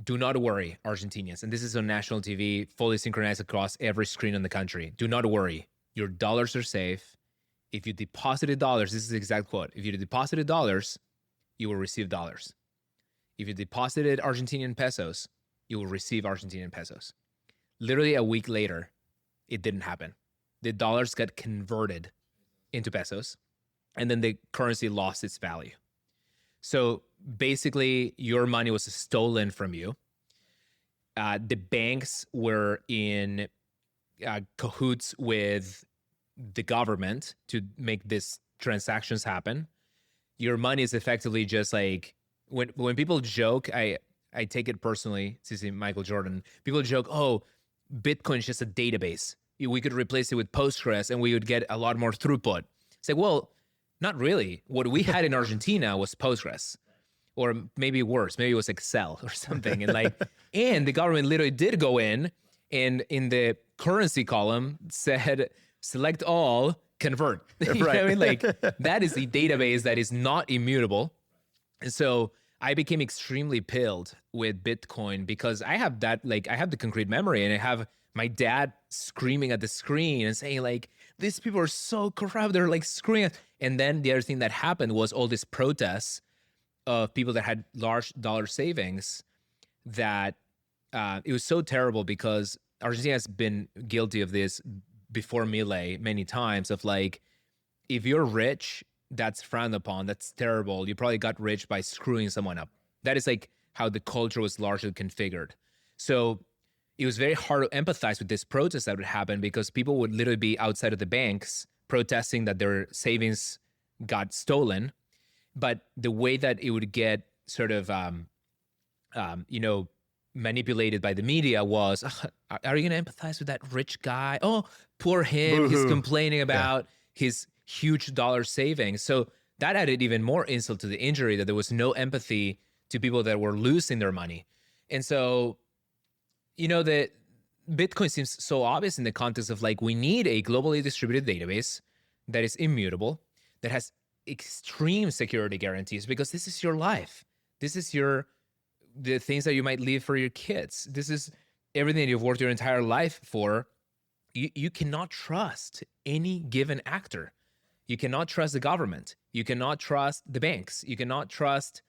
do not worry, Argentinians. And this is on national TV, fully synchronized across every screen in the country. Do not worry. Your dollars are safe. If you deposited dollars, this is the exact quote. If you deposited dollars, you will receive dollars. If you deposited Argentinian pesos, you will receive Argentinian pesos. Literally a week later, it didn't happen. The dollars got converted into pesos, and then the currency lost its value. So basically, your money was stolen from you. The banks were in cahoots with the government to make these transactions happen. Your money is effectively just like, when people joke, I take it personally, since Michael Jordan, people joke, oh, Bitcoin is just a database. We could replace it with Postgres and we would get a lot more throughput. It's like, well, not really. What we had in Argentina was Postgres, or maybe worse, maybe it was Excel or something. And like, and the government literally did go in and in the currency column said, select all, convert. You know what I mean? Like, that is the database that is not immutable. And so I became extremely pilled with Bitcoin because I have that, like, I have the concrete memory, and I have my dad screaming at the screen and saying like, these people are so corrupt. They're like screaming. And then the other thing that happened was all these protests of people that had large dollar savings that it was so terrible, because Argentina has been guilty of this before Milei many times, of like, if you're rich, that's frowned upon. That's terrible. You probably got rich by screwing someone up. That is like how the culture was largely configured. So it was very hard to empathize with this protest that would happen, because people would literally be outside of the banks protesting that their savings got stolen. But the way that it would get sort of, manipulated by the media was, are you going to empathize with that rich guy? Oh, poor him. He's complaining about his huge dollar savings. So that added even more insult to the injury, that there was no empathy to people that were losing their money. And so, that Bitcoin seems so obvious in the context of like, we need a globally distributed database that is immutable, that has extreme security guarantees, because this is your life. This is the things that you might leave for your kids. This is everything that you've worked your entire life for. You cannot trust any given actor. You cannot trust the government. You cannot trust the banks. You cannot trust,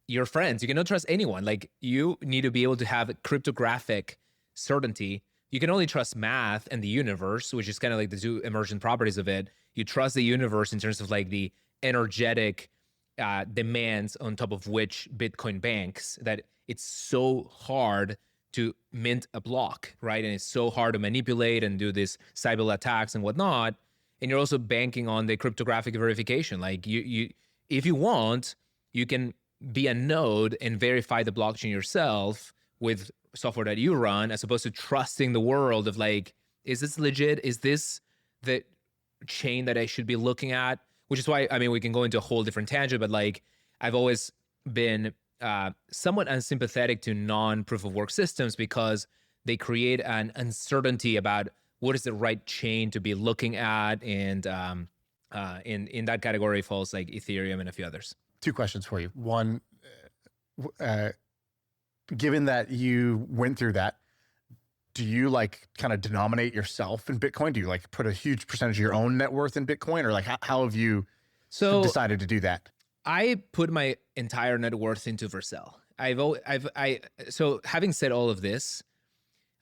your friends. You cannot trust anyone. Like, you need to be able to have cryptographic certainty. You can only trust math and the universe, which is kind of like the two emergent properties of it. You trust the universe in terms of like the energetic demands on top of which Bitcoin banks, that it's so hard to mint a block, right? And it's so hard to manipulate and do these cyber attacks and whatnot. And you're also banking on the cryptographic verification. Like, you if you want, you can be a node and verify the blockchain yourself with software that you run, as opposed to trusting the world of like, is this legit? Is this the chain that I should be looking at? Which is why, we can go into a whole different tangent, but like, I've always been somewhat unsympathetic to non-proof of work systems, because they create an uncertainty about what is the right chain to be looking at. And in that category falls like Ethereum and a few others. Two questions for you. One, given that you went through that, do you like kind of denominate yourself in Bitcoin? Do you like put a huge percentage of your own net worth in Bitcoin, or like how have you decided to do that? I put my entire net worth into Vercel. So having said all of this,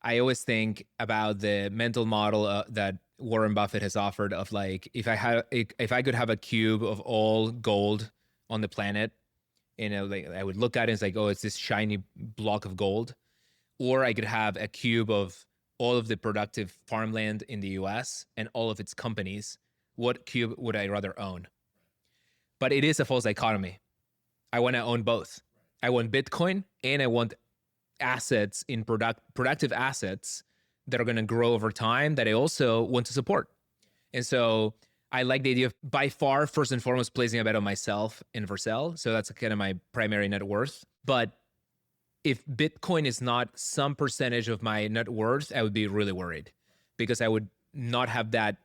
I always think about the mental model that Warren Buffett has offered of like, if I could have a cube of all gold on the planet, like I would look at it and it's like, oh, it's this shiny block of gold, or I could have a cube of all of the productive farmland in the US and all of its companies. What cube would I rather own? But it is a false dichotomy. I want to own both. I want Bitcoin and I want assets in productive assets that are going to grow over time that I also want to support. And so I like the idea of, by far, first and foremost, placing a bet on myself in Vercel. So that's kind of my primary net worth. But if Bitcoin is not some percentage of my net worth, I would be really worried, because I would not have that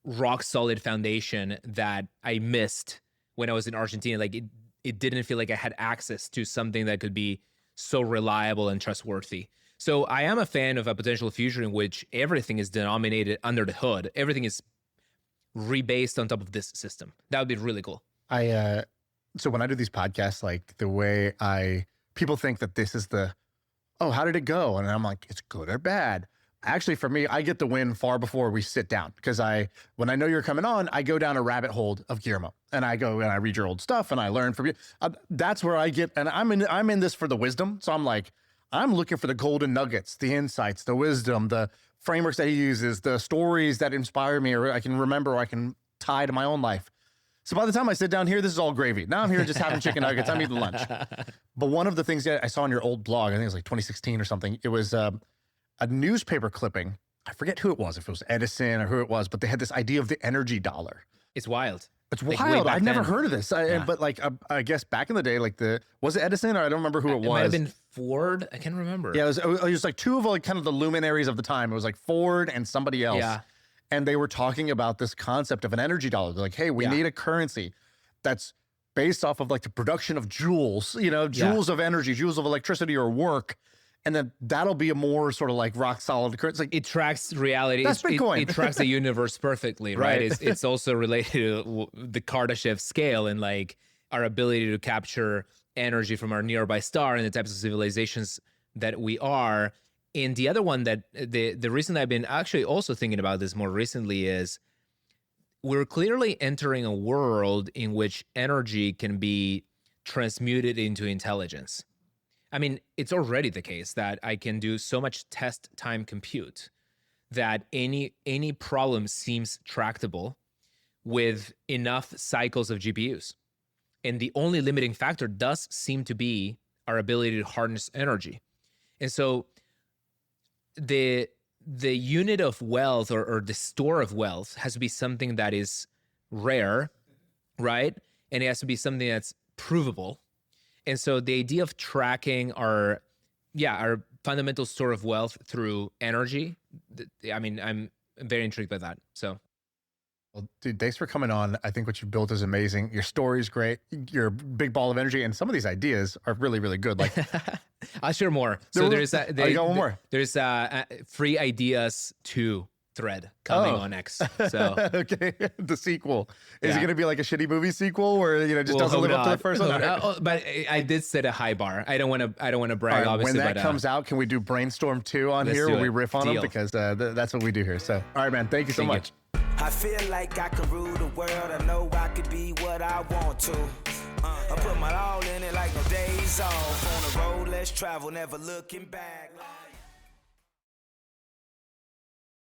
rock solid foundation that I missed when I was in Argentina. Like it didn't feel like I had access to something that could be so reliable and trustworthy. So I am a fan of a potential future in which everything is denominated under the hood. Everything is rebased on top of this system. That would be really cool. So when I do these podcasts, like the way people think that this is how did it go? And I'm like, it's good or bad. Actually, for me, I get the win far before we sit down, because when I know you're coming on, I go down a rabbit hole of Guillermo, and I go and I read your old stuff and I learn from you. That's where I get, and I'm in this for the wisdom. So I'm like, I'm looking for the golden nuggets, the insights, the wisdom, the frameworks that he uses, the stories that inspire me, or I can remember, or I can tie to my own life. So by the time I sit down here, this is all gravy. Now I'm here just having chicken nuggets. I'm eating lunch. But one of the things that I saw on your old blog, I think it was like 2016 or something, it was a newspaper clipping. I forget who it was, if it was Edison or who it was, but they had this idea of the energy dollar. It's wild. It's wild. I've never heard of this. But like, I guess back in the day, like was it Edison, or I don't remember who it was. It might have been Ford. I can't remember. Yeah, it was like two of like kind of the luminaries of the time. It was like Ford and somebody else. Yeah. And they were talking about this concept of an energy dollar. They're like, hey, we need a currency that's based off of like the production of joules, joules of energy, joules of electricity or work. And then that'll be a more sort of like rock solid currency. It tracks reality. That's Bitcoin. It tracks the universe perfectly, right? It's also related to the Kardashev scale and like our ability to capture energy from our nearby star and the types of civilizations that we are. And the other one that the reason I've been actually also thinking about this more recently is we're clearly entering a world in which energy can be transmuted into intelligence. I mean, it's already the case that I can do so much test time compute that any problem seems tractable with enough cycles of GPUs. And the only limiting factor does seem to be our ability to harness energy. And so the unit of wealth or the store of wealth has to be something that is rare, right? And it has to be something that's provable. And so the idea of tracking our fundamental store of wealth through energy, I mean, I'm very intrigued by that. So, well, dude, thanks for coming on. I think what you built is amazing. Your story is great. You're a big ball of energy, and some of these ideas are really, really good. Like, I'll share more. So there's you got one more. There's free ideas 2 thread coming on X. So okay, the sequel is it going to be like a shitty movie sequel where just doesn't live up to the first one? But I did set a high bar. I don't want to brag. Right, obviously, when that comes out, can we do Brainstorm 2 on here where we riff on them, because that's what we do here. So all right, man, thank you so much. I feel like I can rule the world. I know I could be what I want to. I put my all in it like no days off. On the road, let's travel, never looking back.